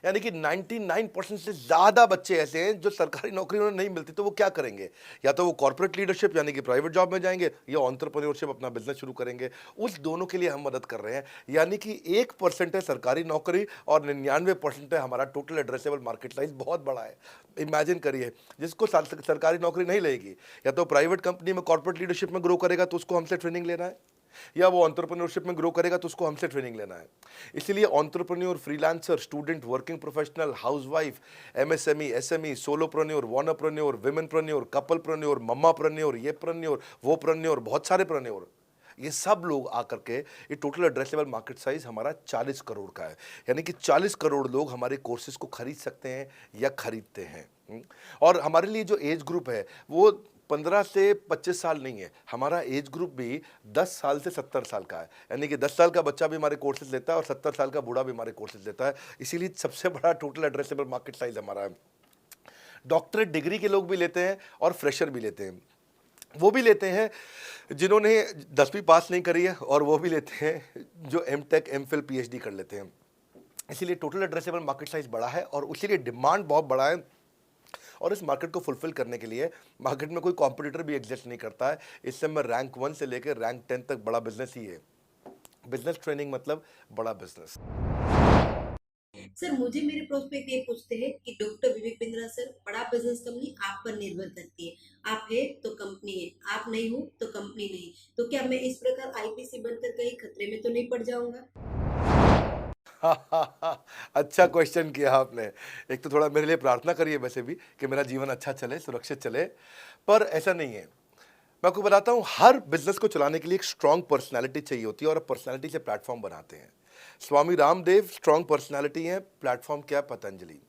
यानी कि 99% से ज़्यादा बच्चे ऐसे हैं जो सरकारी नौकरी उन्हें नहीं मिलती, तो वो क्या करेंगे? या तो वो कॉर्पोरेट लीडरशिप यानी कि प्राइवेट जॉब में जाएंगे या एंटरप्रेन्योरशिप अपना बिजनेस शुरू करेंगे। उस दोनों के लिए हम मदद कर रहे हैं, यानी कि 1% है सरकारी नौकरी और 99% है हमारा टोटल एड्रेसेबल मार्केट साइज। बहुत बड़ा है। इमेजिन करिए, जिसको सरकारी नौकरी नहीं लगेगी, या तो प्राइवेट कंपनी में कॉर्पोरेट लीडरशिप में ग्रो करेगा तो उसको हमसे ट्रेनिंग लेना है, या वो एंटरप्रेन्योरशिप में ग्रो करेगा तो उसको हमसे ट्रेनिंग लेना है। इसलिए entrepreneur, freelancer, student, working professional, housewife, MSME, SME, solopreneur, wannapreneur, womenpreneur, couplepreneur, mommapreneur, ये प्रेन्योर, वो प्रेन्योर, बहुत सारे प्रेन्योर, ये सब लोग आकर के ये टोटल एड्रेसेबल मार्केट साइज हमारा 40 करोड़ का है। यानी कि 40 करोड़ लोग हमारे कोर्सेज को खरीद सकते हैं या खरीदते हैं। और हमारे लिए जो एज ग्रुप है वो 15 से 25 साल नहीं है, हमारा एज ग्रुप भी 10 साल से 70 साल का है। यानी कि 10 साल का बच्चा भी हमारे कोर्सेज लेता है और 70 साल का बूढ़ा भी हमारे कोर्सेज लेता है। इसीलिए सबसे बड़ा टोटल एड्रेसेबल मार्केट साइज हमारा है। डॉक्टरेट डिग्री के लोग भी लेते हैं और फ्रेशर भी लेते हैं। वो भी लेते हैं जिन्होंने 10वीं पास नहीं करी है, और वो भी लेते हैं जो एमटेक, एमफिल, पीएचडी कर लेते हैं। इसीलिए टोटल एड्रेसेबल मार्केट साइज बड़ा है और उसीलिए डिमांड बहुत बड़ा है। और इस मार्केट को फुलफिल करने के लिए मार्केट में कोई कॉम्पिटिटर भी एग्जिस्ट नहीं करता है। इस समय रैंक 1 से लेकर रैंक 10 तक बड़ा बिजनेस ही है। बिजनेस ट्रेनिंग मतलब बड़ा बिजनेस। सर, मुझे मेरे प्रोस्पेक्ट ये पूछते हैं कि डॉक्टर विवेक बिंद्रा सर, बड़ा बिजनेस कंपनी आप पर निर्भर करती है। आप है तो कंपनी है, आप नहीं हो तो कंपनी नहीं। तो क्या मैं इस प्रकार आईपीसी बनकर कहीं खतरे में तो नहीं पड़ जाऊंगा? अच्छा क्वेश्चन किया आपने। एक तो थोड़ा मेरे लिए प्रार्थना करिए वैसे भी कि मेरा जीवन अच्छा चले, सुरक्षित चले, पर ऐसा नहीं है। मैं आपको बताता हूँ, हर बिजनेस को चलाने के लिए एक स्ट्रांग पर्सनालिटी चाहिए होती है और पर्सनालिटी से प्लेटफॉर्म बनाते हैं। स्वामी रामदेव स्ट्रांग पर्सनालिटी है, प्लेटफॉर्म क्या है? पतंजलि।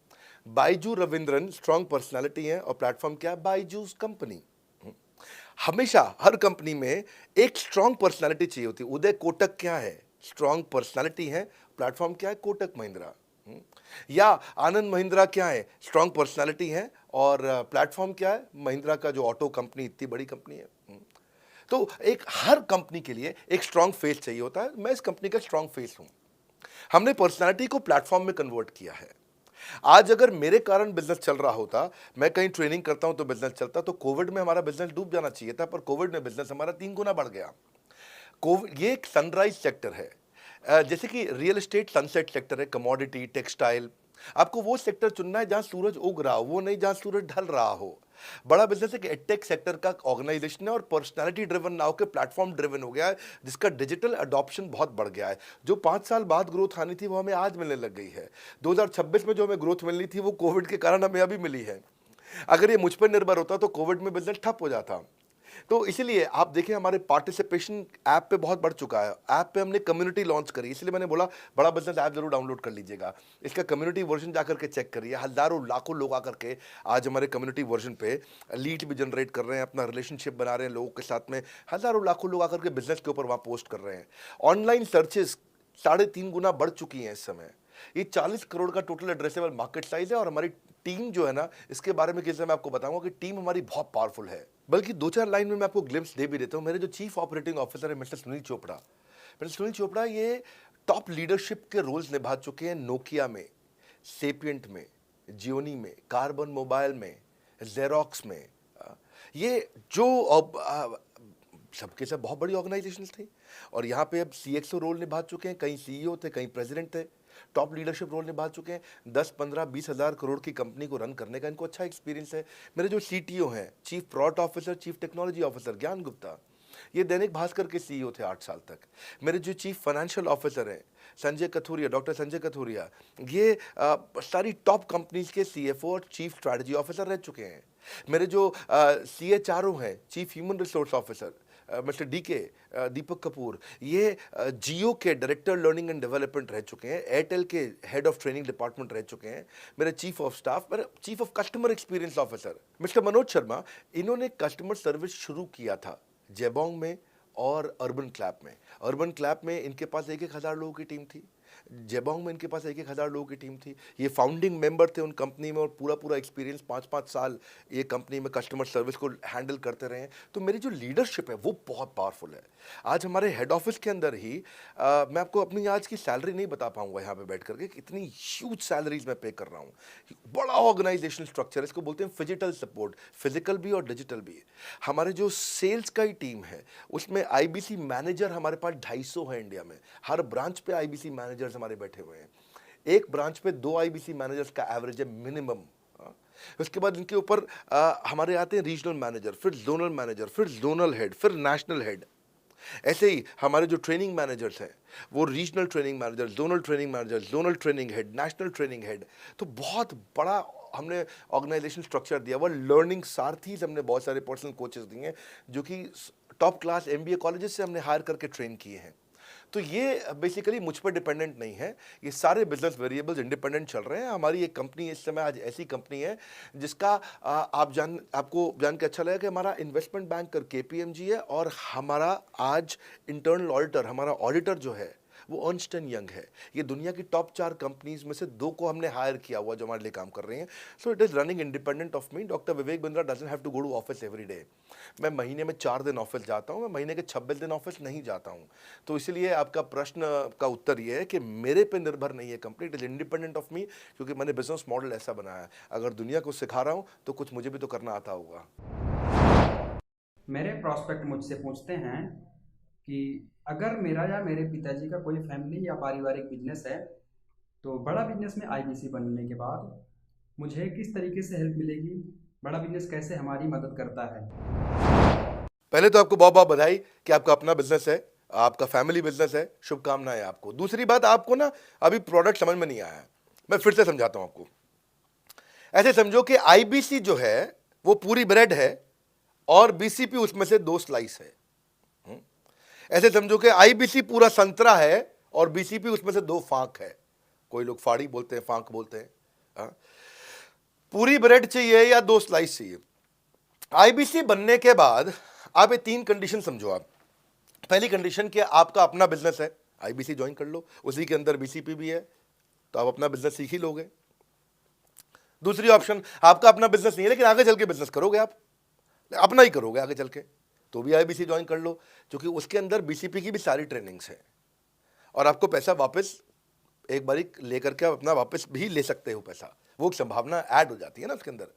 बाइजू रविंद्रन स्ट्रांग पर्सनालिटी है और प्लेटफॉर्म क्या है? बाइजूस कंपनी। हमेशा हर कंपनी में एक स्ट्रांग पर्सनालिटी चाहिए होती है। उदय कोटक क्या है? स्ट्रांग पर्सनालिटी है, प्लेटफॉर्म क्या है? कोटक महिंद्रा। या आनंद महिंद्रा क्या है? स्ट्रांग पर्सनालिटी है और प्लेटफॉर्म क्या है? महिंद्रा का जो ऑटो कंपनी, इतनी बड़ी कंपनी है। तो एक हर कंपनी के लिए एक स्ट्रांग फेस चाहिए होता है। मैं इस कंपनी का स्ट्रांग फेस हूं। हमने पर्सनालिटी को प्लेटफॉर्म में कन्वर्ट किया है। आज अगर मेरे कारण बिजनेस चल रहा होता, मैं कहीं ट्रेनिंग करता हूं तो बिजनेस चलता, तो कोविड में हमारा बिजनेस डूब जाना चाहिए था, पर कोविड में बिजनेस हमारा 3 गुना बढ़ गया। कोविड ये एक सनराइज सेक्टर है, जैसे कि रियल एस्टेट सनसेट सेक्टर है, कमोडिटी, टेक्सटाइल। आपको वो सेक्टर चुनना है जहां सूरज उग रहा हो, वो नहीं जहां सूरज ढल रहा हो। बड़ा बिजनेस एक एडटेक सेक्टर का ऑर्गेनाइजेशन है और पर्सनालिटी ड्रिवन ना होकर प्लेटफॉर्म ड्रिवन हो गया है, जिसका डिजिटल अडॉप्शन बहुत बढ़ गया है। जो 5 साल बाद ग्रोथ आनी थी वो हमें आज मिलने लग गई है। 2026 में जो हमें ग्रोथ मिलनी थी वो कोविड के कारण हमें अभी मिली है। अगर ये मुझ पर निर्भर होता तो कोविड में बिजनेस ठप हो जाता। तो इसीलिए आप देखिए, हमारे पार्टिसिपेशन ऐप पे बहुत बढ़ चुका है। ऐप पे हमने कम्युनिटी लॉन्च करी, इसलिए मैंने बोला बड़ा बिजनेस ऐप जरूर डाउनलोड कर लीजिएगा। इसका कम्युनिटी वर्जन जाकर के चेक करिए। हजारों लाखों लोग आकर के आज हमारे कम्युनिटी वर्जन पे लीड भी जनरेट कर रहे हैं, अपना रिलेशनशिप बना रहे हैं लोगों के साथ में। हजारों लाखों लोग आकर के बिजनेस के ऊपर वहाँ पोस्ट कर रहे हैं। ऑनलाइन सर्चेस 3.5 गुना बढ़ चुकी हैं इस समय। ये 40 करोड़ का टोटल एड्रेसेबल मार्केट साइज है और हमारी टीम जो है ना, इसके बारे में किसी मैं आपको बताऊंगा कि टीम हमारी बहुत पावरफुल है। बल्कि 2-4 लाइन में मैं आपको ग्लिम्स दे भी देता हूं। मेरे जो चीफ ऑपरेटिंग ऑफिसर है मिस्टर सुनील चोपड़ा, ये टॉप लीडरशिप के रोल्स निभा चुके हैं नोकिया में, सेपियंट में, जियोनी में, कार्बन मोबाइल में, जेरोक्स में। ये जो सबके सब बहुत बड़ी ऑर्गेनाइजेशंस थी और यहाँ पे अब सीएक्सओ रोल निभा चुके हैं, कहीं सीईओ थे, कहीं प्रेसिडेंट थे, टॉप लीडरशिप रोल निभा चुके हैं। 10, 15, 20 हज़ार करोड़ की कंपनी को रन करने का इनको अच्छा एक्सपीरियंस है। मेरे जो सीटीओ हैं, chief product officer, chief technology officer ज्ञान गुप्ता, ये दैनिक भास्कर के सीईओ थे 8 साल तक। मेरे जो चीफ फाइनेंशियल ऑफिसर हैं संजय कथुरिया, डॉक्टर संजय कथुरिया, ये सारी टॉप कंपनीज के सीएफओ और चीफ स्ट्रैटेजी ऑफिसर रह चुके हैं। मेरे जो सीएचआरओ हैं, chief human resource officer mister Deepak Kapoor, ये जियो के डायरेक्टर लर्निंग एंड डेवलपमेंट रह चुके हैं, एयरटेल के हेड ऑफ ट्रेनिंग डिपार्टमेंट रह चुके हैं। मेरे चीफ ऑफ स्टाफ, मेरे chief of customer experience officer mister Manoj Sharma, इन्होंने कस्टमर सर्विस शुरू किया था जेबोंग में और अर्बन क्लैप में। अर्बन क्लैप में इनके पास 1-1 हज़ार लोगों की टीम थी। जेबोंग में इनके पास 1,000 लोगों की टीम थी। ये फाउंडिंग मेंबर थे उन कंपनी में और पूरा पूरा एक्सपीरियंस 5-5 साल ये कंपनी में कस्टमर सर्विस को हैंडल करते रहे हैं। तो मेरी जो लीडरशिप है वो बहुत पावरफुल है। आज हमारे हेड ऑफिस के अंदर ही मैं आपको अपनी आज की सैलरी नहीं बता पाऊंगा यहाँ पे बैठ करके, इतनी ह्यूज सैलरीज मैं पे कर रहा हूँ। बड़ा ऑर्गेनाइजेशनल स्ट्रक्चर, इसको बोलते हैं फिजिटल सपोर्ट, फिजिकल भी और डिजिटल भी। हमारे जो सेल्स का ही टीम है उसमें आईबीसी मैनेजर हमारे पास 250 है इंडिया में। हर ब्रांच पे आईबीसी मैनेजर्स हमारे बैठे हुए हैं। एक ब्रांच पे 2 आईबीसी मैनेजर्स का एवरेज है मिनिमम। उसके बाद इनके ऊपर हमारे आते हैं रीजनल मैनेजर, फिर जोनल मैनेजर, फिर जोनल हेड, फिर नेशनल हेड। ऐसे ही हमारे जो ट्रेनिंग मैनेजर्स हैं वो regional training manager, zonal training manager, zonal training head, national training head. तो बहुत बड़ा हमने ऑर्गेनाइजेशन स्ट्रक्चर दिया हुआ। लर्निंग सारथीज हमने बहुत सारे पर्सनल कोचेस दिए हैं जो कि टॉप क्लास एमबीए कॉलेजेस से हमने हायर करके ट्रेन किए हैं। तो ये बेसिकली मुझ पर डिपेंडेंट नहीं है, ये सारे बिजनेस वेरिएबल्स इंडिपेंडेंट चल रहे हैं। हमारी एक कंपनी इस समय आज ऐसी कंपनी है जिसका आपको जान के अच्छा लगेगा कि हमारा इन्वेस्टमेंट बैंकर केपीएमजी है और हमारा आज इंटरनल ऑडिटर, हमारा ऑडिटर जो है वो अर्नस्ट एंड यंग है। ये दुनिया की टॉप 4 कंपनीज में से 2 को हमने हायर किया हुआ जो हमारे लिए काम कर रही हैं। So it is running independent of me. Doctor Vivek Bindra doesn't have to go to office every day. मैं महीने में 4 दिन ऑफिस जाता हूँ, मैं महीने के 26 दिन ऑफिस नहीं जाता हूँ। तो इसलिए आपका प्रश्न का उत्तर ये है कि मेरे पे निर्भर नहीं है company, it is independent of मी, क्योंकि मैंने बिजनेस मॉडल ऐसा बनाया है। अगर दुनिया को सिखा रहा हूँ तो कुछ मुझे भी तो करना आता होगा। मेरे प्रॉस्पेक्ट मुझसे पूछते हैं कि अगर मेरा या मेरे पिताजी का कोई फैमिली या पारिवारिक बिजनेस है तो बड़ा बिजनेस में आईबीसी बनने के बाद मुझे किस तरीके से हेल्प मिलेगी, बड़ा बिजनेस कैसे हमारी मदद करता है। पहले तो आपको बहुत बहुत बधाई कि आपका अपना बिजनेस है, आपका फैमिली बिजनेस है, शुभकामनाएं आपको। दूसरी बात, आपको ना अभी प्रोडक्ट समझ में नहीं आया है, मैं फिर से समझाता हूं आपको। ऐसे समझो कि आईबीसी जो है वो पूरी ब्रेड है और बीसीपी उसमें से 2 स्लाइस है। ऐसे समझो कि आईबीसी पूरा संतरा है और बीसीपी उसमें से 2 फांक है। कोई लोग फाड़ी बोलते हैं, फांक बोलते हैं। पूरी ब्रेड चाहिए या 2 स्लाइस चाहिए। आईबीसी बनने के बाद आप ये 3 कंडीशन समझो। आप पहली कंडीशन कि आपका अपना बिजनेस है, आईबीसी ज्वाइन कर लो, उसी के अंदर बीसीपी भी है तो आप अपना बिजनेस सीख ही लोगे। दूसरी ऑप्शन, आपका अपना बिजनेस नहीं है लेकिन आगे चल के बिजनेस करोगे, आप अपना ही करोगे आगे चल के, तो भी आईबीसी ज्वाइन कर लो, क्योंकि उसके अंदर बीसीपी की भी सारी ट्रेनिंग्स है और आपको पैसा वापस एक बारी लेकर के आप अपना वापस भी ले सकते हो पैसा, वो संभावना ऐड हो जाती है ना उसके अंदर।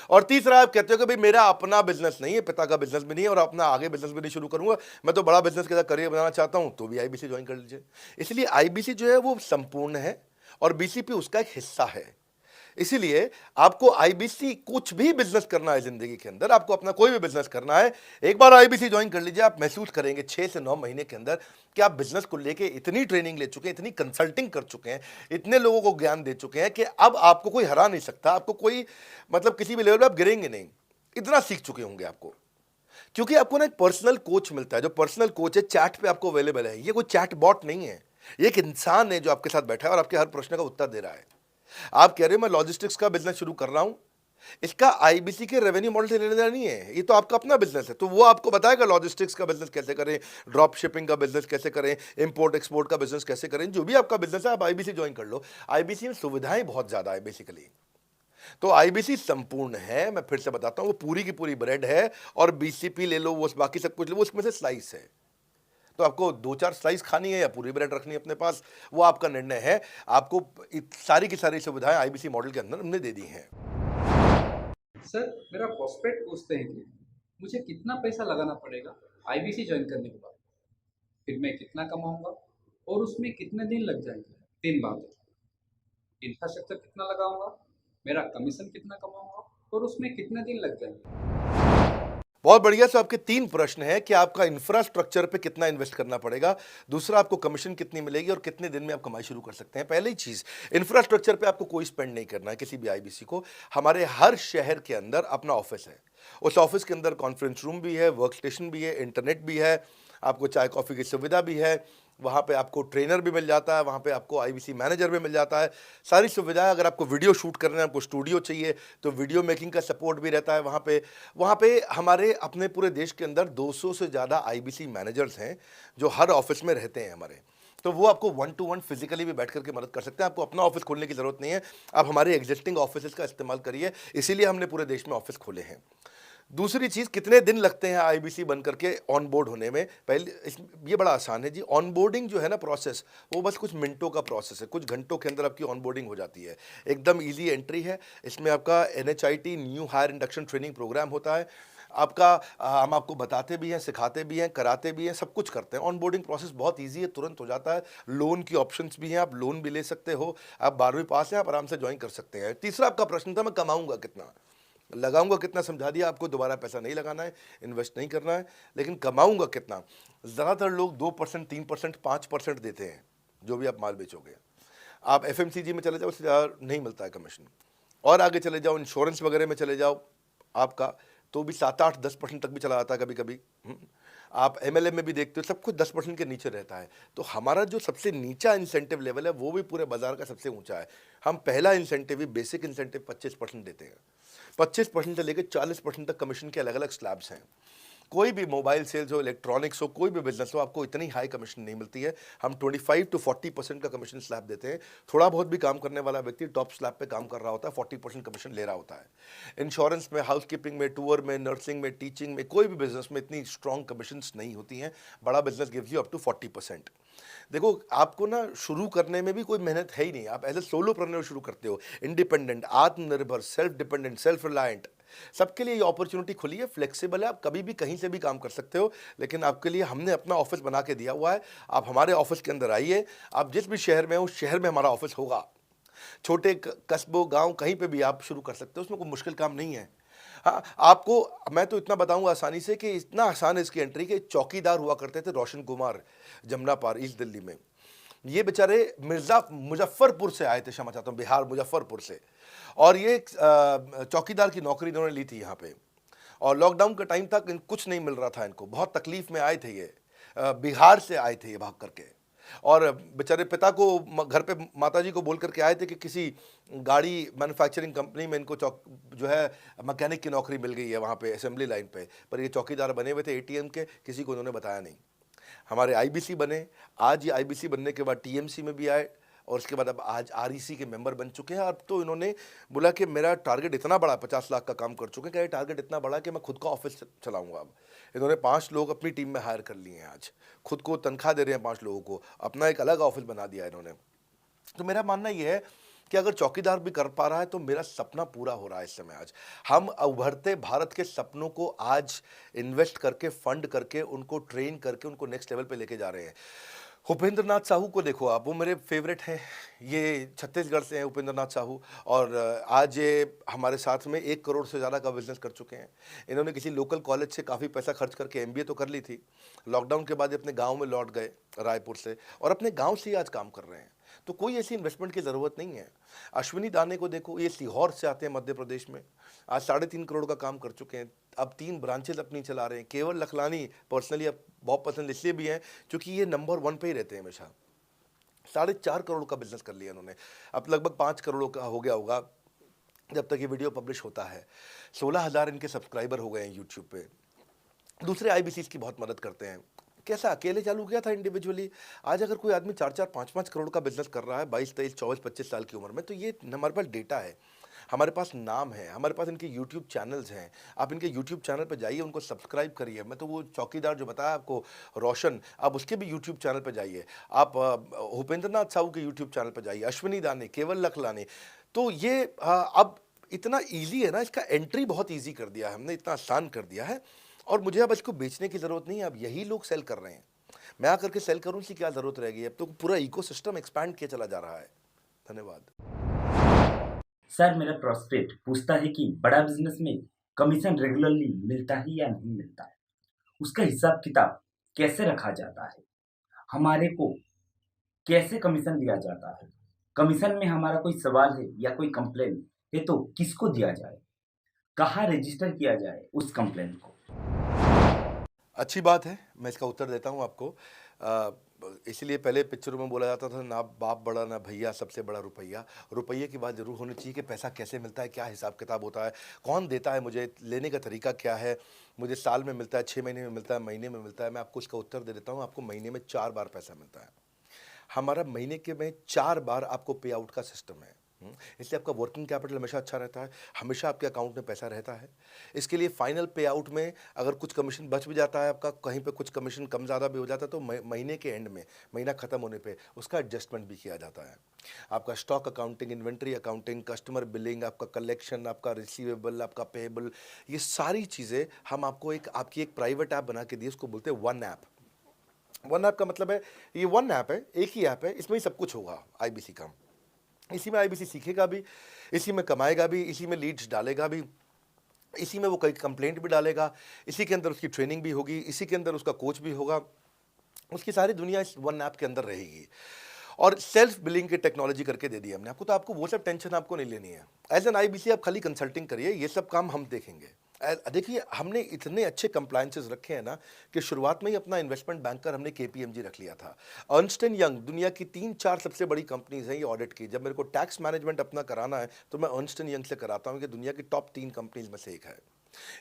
और तीसरा, आप कहते हो कि भाई मेरा अपना बिजनेस नहीं है, पिता का बिजनेस भी नहीं है और अपना आगे बिजनेस भी नहीं शुरू करूंगा, मैं तो बड़ा बिजनेस के साथ करियर बनाना चाहता हूं, तो भी आईबीसी ज्वाइन कर लीजिए। इसलिए आईबीसी जो है वो संपूर्ण है और बीसीपी उसका एक हिस्सा है। इसीलिए आपको आईबीसी, कुछ भी बिजनेस करना है जिंदगी के अंदर, आपको अपना कोई भी बिजनेस करना है, एक बार आईबीसी ज्वाइन कर लीजिए। आप महसूस करेंगे 6 से 9 महीने के अंदर कि आप बिजनेस को लेके इतनी ट्रेनिंग ले चुके हैं, इतनी कंसल्टिंग कर चुके हैं, इतने लोगों को ज्ञान दे चुके हैं कि अब आपको कोई हरा नहीं सकता, आपको कोई मतलब किसी भी लेवल पर आप गिरेंगे नहीं, इतना सीख चुके होंगे आपको। क्योंकि आपको ना एक पर्सनल कोच मिलता है, जो पर्सनल कोच है चैट पे आपको अवेलेबल है। ये कोई चैट बॉट नहीं है, ये एक इंसान है जो आपके साथ बैठा है और आपके हर प्रश्न का उत्तर दे रहा है। आप कह रहे हो मैं लॉजिस्टिक्स का बिजनेस शुरू कर रहा हूं, इसका आईबीसी के रेवेन्यू मॉडल से लेने देना नहीं है, ये तो आपका अपना बिजनेस है, तो वो आपको बताएगा लॉजिस्टिक्स का बिजनेस कैसे करें, ड्रॉप शिपिंग का बिजनेस कैसे करें, इंपोर्ट एक्सपोर्ट का बिजनेस कैसे करें, जो भी आपका बिजनेस है आप आईबीसी ज्वाइन कर लो। आईबीसी में सुविधाएं बहुत ज्यादा है बेसिकली, तो आईबीसी संपूर्ण है। मैं फिर से बताता हूं, वो पूरी की पूरी ब्रेड है और बीसीपी ले लो, वो बाकी सब कुछ लो, वो उसमें से स्लाइस है। तो आपको 2-4 स्लाइस खानी है या पूरी ब्रेड रखनी है अपने पास, वो आपका निर्णय है। आपको सारी की सारी सुविधाएं आईबीसी मॉडल के अंदर हमने दे दी हैं। सर, मेरा प्रॉस्पेक्ट पूछते हैं कि मुझे कितना पैसा लगाना पड़ेगा आईबीसी ज्वाइन करने के बाद, फिर मैं कितना कमाऊंगा और उसमें कितने दिन लग जाएंगे। 3 बातें, इंफ्रास्ट्रक्चर कितना लगाऊंगा, मेरा कमीशन कितना कमाऊंगा और उसमें कितने दिन लग जाएंगे। बहुत बढ़िया। सो आपके 3 प्रश्न हैं कि आपका इंफ्रास्ट्रक्चर पे कितना इन्वेस्ट करना पड़ेगा, दूसरा आपको कमीशन कितनी मिलेगी और कितने दिन में आप कमाई शुरू कर सकते हैं। पहली चीज, इंफ्रास्ट्रक्चर पे आपको कोई स्पेंड नहीं करना है किसी भी आईबीसी को। हमारे हर शहर के अंदर अपना ऑफिस है, उस ऑफिस के अंदर कॉन्फ्रेंस रूम भी है, वर्क स्टेशन भी है, इंटरनेट भी है, आपको चाय कॉफ़ी की सुविधा भी है, वहाँ पे आपको ट्रेनर भी मिल जाता है, वहाँ पे आपको आईबीसी मैनेजर भी मिल जाता है, सारी सुविधाएं। अगर आपको वीडियो शूट करना है, आपको स्टूडियो चाहिए तो वीडियो मेकिंग का सपोर्ट भी रहता है वहाँ पे हमारे अपने पूरे देश के अंदर 200 से ज़्यादा आईबीसी मैनेजर्स हैं जो हर ऑफिस में रहते हैं हमारे। तो वो आपको 1-to-1 फिजिकली भी बैठ करके मदद कर सकते हैं। आपको अपना ऑफिस खोलने की ज़रूरत नहीं है, आप हमारे एग्जिस्टिंग ऑफिस का इस्तेमाल करिए, इसीलिए हमने पूरे देश में ऑफिस खोले हैं। दूसरी चीज़, कितने दिन लगते हैं आईबीसी बन करके ऑन बोर्ड होने में? ये बड़ा आसान है जी। ऑन बोर्डिंग जो है ना प्रोसेस, वो बस कुछ मिनटों का प्रोसेस है, कुछ घंटों के अंदर आपकी ऑन बोर्डिंग हो जाती है। एकदम ईजी एंट्री है। इसमें आपका NHIT new hire induction training program होता है। हम आपको बताते भी हैं, सिखाते भी हैं, कराते भी हैं, सब कुछ करते हैं। ऑन बोर्डिंग प्रोसेस बहुत ईजी है, तुरंत हो जाता है। लोन की ऑप्शंस भी हैं, आप लोन भी ले सकते हो। आप 12वीं पास हैं, आप आराम से ज्वाइन कर सकते हैं। तीसरा आपका प्रश्न था, मैं कमाऊंगा कितना, लगाऊंगा कितना, समझा दिया आपको। दोबारा पैसा नहीं लगाना है, इन्वेस्ट नहीं करना है, लेकिन कमाऊंगा कितना। ज़्यादातर लोग 2%, 3%, 5% देते हैं जो भी आप माल बेचोगे। आप FMCG में चले जाओ, उससे ज़्यादा नहीं मिलता है कमीशन। और आगे चले जाओ, इंश्योरेंस वगैरह में चले जाओ आपका, तो भी 7, 8, 10% तक भी चला जाता है कभी कभी। आप MLM में भी देखते हो, सब कुछ 10% के नीचे रहता है। तो हमारा जो सबसे नीचा इंसेंटिव लेवल है वो भी पूरे बाजार का सबसे ऊंचा है। हम पहला इंसेंटिव भी, बेसिक इंसेंटिव 25% देते हैं। 25% से लेकर 40% तक कमीशन के अलग अलग स्लैब्स हैं। कोई भी मोबाइल सेल्स हो, इलेक्ट्रॉनिक्स हो, कोई भी बिजनेस हो, आपको इतनी हाई कमीशन नहीं मिलती है। हम 25 to 40% का कमीशन स्लैब देते हैं। थोड़ा बहुत भी काम करने वाला व्यक्ति टॉप स्लैब पे काम कर रहा होता है, 40% कमीशन ले रहा होता है। इंश्योरेंस में, हाउसकीपिंग में, टूर में, नर्सिंग में, टीचिंग में, कोई भी बिजनेस में इतनी स्ट्रॉन्ग कमीशंस नहीं होती हैं। बड़ा business gives you up to 40%। देखो, आपको ना शुरू करने में भी कोई मेहनत है ही नहीं। आप एज ए सोलोप्रेन्योर शुरू करते हो, इंडिपेंडेंट, आत्मनिर्भर, सेल्फ डिपेंडेंट, सेल्फ रिलायंट। सबके लिए ये अपॉर्चुनिटी खुली है, फ्लेक्सिबल है, आप कभी भी कहीं से भी काम कर सकते हो। लेकिन आपके लिए हमने अपना ऑफिस बना के दिया हुआ है। आप हमारे ऑफिस के अंदर आइए, आप जिस भी शहर में हो, उस शहर में हमारा ऑफिस होगा। छोटे कस्बों, गांव, कहीं पे भी आप शुरू कर सकते हो, उसमें कोई मुश्किल काम नहीं है। हाँ, आपको मैं तो इतना बताऊंगा आसानी से कि इतना आसान है इसकी एंट्री कि चौकीदार हुआ करते थे रोशन कुमार, जमुना पार, ईस्ट दिल्ली में। ये बेचारे मुजफ्फरपुर से आए थे, क्षमा चाहता हूँ, बिहार, मुजफ्फरपुर से। और ये चौकीदार की नौकरी इन्होंने ली थी यहाँ पे। और लॉकडाउन का टाइम तक कुछ नहीं मिल रहा था इनको, बहुत तकलीफ में आए थे ये। बिहार से आए थे ये भाग करके। और बेचारे पिता को घर पे माताजी को बोल करके आए थे कि किसी गाड़ी मैन्युफैक्चरिंग कंपनी में इनको जो है मैकेनिक की नौकरी मिल गई है वहाँ पे असेंबली लाइन पे। पर ये चौकीदार बने हुए थे ATM के, किसी को उन्होंने बताया नहीं। हमारे IBC बने। आज ये IBC बनने के बाद TMC में भी आए, और उसके बाद अब आज REC के मेंबर बन चुके हैं। अब तो इन्होंने बोला कि मेरा टारगेट इतना बड़ा, 50 लाख का काम कर चुके हैं, कि ये टारगेट इतना बड़ा कि मैं खुद का ऑफिस चलाऊंगा। अब इन्होंने 5 लोग अपनी टीम में हायर कर लिए हैं। आज खुद को तनख्वाह दे रहे हैं 5 लोगों को, अपना एक अलग ऑफिस बना दिया इन्होंने। तो मेरा मानना यह है कि अगर चौकीदार भी कर पा रहा है तो मेरा सपना पूरा हो रहा है इस समय। आज हम उभरते भारत के सपनों को आज इन्वेस्ट करके, फंड करके, उनको ट्रेन करके, उनको नेक्स्ट लेवल पे लेके जा रहे हैं। उपेंद्र नाथ साहू को देखो आप, वो मेरे फेवरेट हैं। ये छत्तीसगढ़ से हैं उपेंद्र नाथ साहू, और आज ये हमारे साथ में 1 करोड़ से ज़्यादा का बिजनेस कर चुके हैं। इन्होंने किसी लोकल कॉलेज से काफ़ी पैसा खर्च करके MBA तो कर ली थी। लॉकडाउन के बाद ये अपने गांव में लौट गए, रायपुर से, और अपने गांव से ही आज काम कर रहे हैं। तो कोई ऐसी इन्वेस्टमेंट की ज़रूरत नहीं है। अश्विनी दाने को देखो, ये सीहोर से आते हैं, मध्य प्रदेश में। आज 3.5 करोड़ का काम कर चुके हैं। अब 3 ब्रांचेज अपनी चला रहे हैं। केवल लखलानी पर्सनली अब बहुत पसंद इसलिए भी हैं क्योंकि ये नंबर 1 पे ही रहते हैं हमेशा। 4.5 करोड़ का बिजनेस कर लिया इन्होंने। अब लगभग 5 करोड़ का हो गया होगा जब तक ये वीडियो पब्लिश होता है। 16,000 इनके सब्सक्राइबर हो गए हैं यूट्यूब पे। दूसरे IBCs की बहुत मदद करते हैं। कैसा अकेले चालू किया था इंडिविजुअली, आज अगर कोई आदमी 4-4, 5-5 करोड़ का बिजनेस कर रहा है 22, 23, 24, 25 साल की उम्र में, तो ये हमारे पास डेटा है, हमारे पास नाम है, हमारे पास इनके यूट्यूब चैनल्स हैं। आप इनके यूट्यूब चैनल पर जाइए, उनको सब्सक्राइब करिए। मैं तो वो चौकीदार जो बताया आपको, रोशन, आप उसके भी यूट्यूब चैनल पर जाइए। आप उपेंद्र नाथ साहू के यूट्यूब चैनल पर जाइए, अश्विनी दाने, केवल लखलानी। तो ये अब इतना ईजी है ना, इसका एंट्री बहुत ईजी कर दिया है हमने, इतना आसान कर दिया है। और मुझे अब इसको बेचने की ज़रूरत नहीं है, अब यही लोग सेल कर रहे हैं। मैं आकर के सेल करूं, इसकी क्या ज़रूरत रहेगी? अब तो पूरा इकोसिस्टम एक्सपैंड किया चला जा रहा है। धन्यवाद। सर, मेरा प्रोस्पेक्ट पूछता है कि बड़ा बिजनेस में कमीशन रेगुलरली मिलता है या नहीं मिलता है, उसका हिसाब किताब कैसे रखा जाता है, हमारे को कैसे कमीशन दिया जाता है, कमीशन में हमारा कोई सवाल है या कोई कंप्लेन है तो किसको दिया जाए, कहाँ रजिस्टर किया जाए उस कंप्लेन को। अच्छी बात है, मैं इसका उत्तर देता हूँ आपको। इसलिए पहले पिक्चरों में बोला जाता था, ना बाप बड़ा ना भैया, सबसे बड़ा रुपया। रुपये की बात जरूर होनी चाहिए कि पैसा कैसे मिलता है, क्या हिसाब किताब होता है, कौन देता है मुझे, लेने का तरीका क्या है, मुझे साल में मिलता है, 6 महीने में मिलता है, महीने में मिलता है। मैं आपको इसका उत्तर दे देता हूँ। आपको महीने में 4 बार पैसा मिलता है। हमारा महीने के में 4 बार आपको पे आउट का सिस्टम है। इसलिए आपका वर्किंग कैपिटल हमेशा अच्छा रहता है, हमेशा आपके अकाउंट में पैसा रहता है। इसके लिए फाइनल पे आउट में अगर कुछ कमीशन बच भी जाता है आपका, कहीं पे कुछ कमीशन कम ज़्यादा भी हो जाता है, तो महीने के एंड में, महीना ख़त्म होने पे उसका एडजस्टमेंट भी किया जाता है। आपका stock accounting, inventory accounting, customer billing, आपका कलेक्शन, आपका रिसीवेबल, आपका पेएबल, ये सारी चीज़ें हम आपको आपकी एक प्राइवेट ऐप बना के दिए, उसको बोलते हैं वन ऐप। वन ऐप का मतलब है, ये वन ऐप है, एक ही ऐप है, इसमें ही सब कुछ होगा आईबीसी का। इसी में आईबीसी सीखेगा भी, इसी में कमाएगा भी, इसी में लीड्स डालेगा भी, इसी में वो कई कंप्लेंट भी डालेगा, इसी के अंदर उसकी ट्रेनिंग भी होगी, इसी के अंदर उसका कोच भी होगा, उसकी सारी दुनिया इस वन ऐप के अंदर रहेगी। और सेल्फ बिलिंग की टेक्नोलॉजी करके दे दी हमने आपको, तो आपको वो सब टेंशन आपको नहीं लेनी है। एज एन आईबीसी आप खाली कंसल्टिंग करिए, ये सब काम हम देखेंगे। देखिए, हमने इतने अच्छे कंप्लायंसेस रखे हैं ना कि शुरुआत में ही अपना इन्वेस्टमेंट बैंकर हमने केपीएमजी रख लिया था। अर्नस्ट एंड यंग दुनिया की 3-4 सबसे बड़ी कंपनीज हैं ये ऑडिट की। जब मेरे को टैक्स मैनेजमेंट अपना कराना है तो मैं अर्नस्ट एंड यंग से कराता हूँ, कि दुनिया की टॉप 3 कंपनीज में से एक है।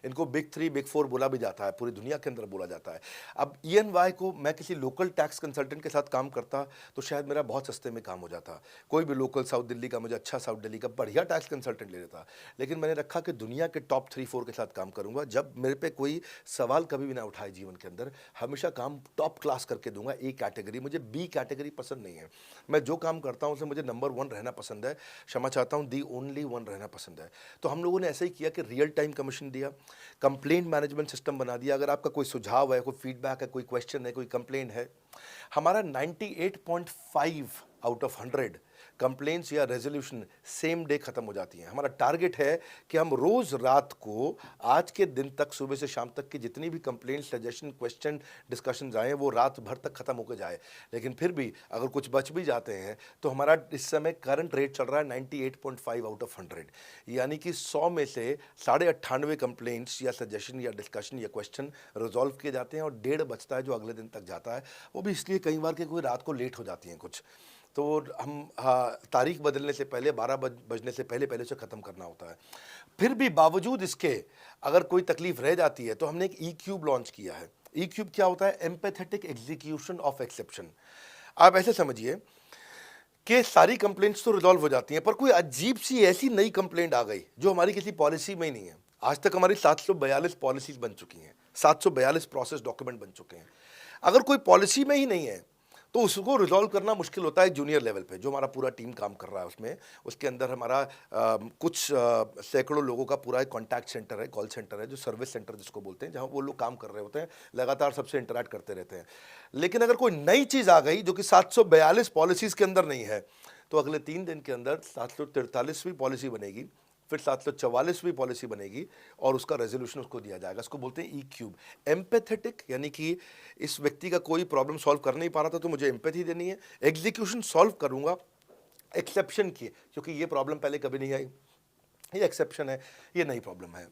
इनको बिग 3, बिग 4 बोला भी जाता है, पूरी दुनिया के अंदर बोला जाता है। अब EY को मैं किसी लोकल टैक्स कंसल्टेंट के साथ काम करता तो शायद मेरा बहुत सस्ते में काम हो जाता। कोई भी लोकल साउथ दिल्ली का, मुझे अच्छा साउथ दिल्ली का बढ़िया टैक्स कंसल्टेंट ले लेता। लेकिन मैंने रखा कि दुनिया के टॉप 3-4 के साथ काम करूंगा। जब मेरे पे कोई सवाल कभी भी ना उठाए जीवन के अंदर, हमेशा काम टॉप क्लास करके दूंगा। ए कैटेगरी, मुझे बी कैटेगरी पसंद नहीं है। मैं जो काम करता हूँ उसमें मुझे नंबर 1 रहना पसंद है, क्षमा चाहता हूँ, दी ओनली 1 रहना पसंद है। तो हम लोगों ने ऐसा ही किया कि रियल टाइम कमीशन दिया, कंप्लेंट मैनेजमेंट सिस्टम बना दिया। अगर आपका कोई सुझाव है, कोई फीडबैक है, कोई क्वेश्चन है, कोई कंप्लेंट है, हमारा 98.5 आउट ऑफ 100 कंप्लेंट्स या रेजोल्यूशन सेम डे खत्म हो जाती हैं। हमारा टारगेट है कि हम रोज रात को, आज के दिन तक, सुबह से शाम तक की जितनी भी कंप्लेंट, सजेशन, क्वेश्चन, डिस्कशंस आए वो रात भर तक खत्म होकर जाए। लेकिन फिर भी अगर कुछ बच भी जाते हैं तो हमारा इस समय करंट रेट चल रहा है 98.5 आउट ऑफ 100, यानी कि 100 में से 98.5 कंप्लेंट्स या सजेशन या डिस्कशन या क्वेश्चन रिजॉल्व किए जाते हैं, और 1.5 बचता है जो अगले दिन तक जाता है। वो भी इसलिए कई बार कि कोई रात को लेट हो जाती हैं कुछ, तो हम तारीख बदलने से पहले, 12 बजने से पहले पहले से ख़त्म करना होता है। फिर भी बावजूद इसके अगर कोई तकलीफ रह जाती है तो हमने एक E-क्यूब लॉन्च किया है। E-क्यूब क्या होता है? Empathetic execution of exception. आप ऐसे समझिए कि सारी कंप्लेंट्स तो रिजॉल्व हो जाती हैं, पर कोई अजीब सी ऐसी नई कंप्लेंट आ गई जो हमारी किसी पॉलिसी में ही नहीं है। आज तक हमारी 742 पॉलिसीज बन चुकी हैं, 742 प्रोसेस डॉक्यूमेंट बन चुके हैं। अगर कोई पॉलिसी में ही नहीं है तो उसको रिजॉल्व करना मुश्किल होता है जूनियर लेवल पे, जो हमारा पूरा टीम काम कर रहा है उसमें। उसके अंदर हमारा कुछ सैकड़ों लोगों का पूरा एक कॉन्टैक्ट सेंटर है, कॉल सेंटर है, जो सर्विस सेंटर जिसको बोलते हैं, जहाँ वो लोग काम कर रहे होते हैं, लगातार सबसे इंटरैक्ट करते रहते हैं। लेकिन अगर कोई नई चीज़ आ गई जो कि 742 पॉलिसीज़ के अंदर नहीं है, तो अगले 3 दिन के अंदर 743वीं पॉलिसी बनेगी, फिर 744वीं पॉलिसी बनेगी, और उसका रेजोल्यूशन उसको दिया जाएगा। इसको बोलते हैं E-क्यूब। एम्पैथेटिक, यानी कि इस व्यक्ति का कोई प्रॉब्लम सॉल्व कर नहीं पा रहा था तो मुझे एम्पैथी देनी है। एग्जीक्यूशन सॉल्व करूंगा एक्सेप्शन की, क्योंकि ये प्रॉब्लम पहले कभी नहीं आई, ये एक्सेप्शन है, ये नई प्रॉब्लम है।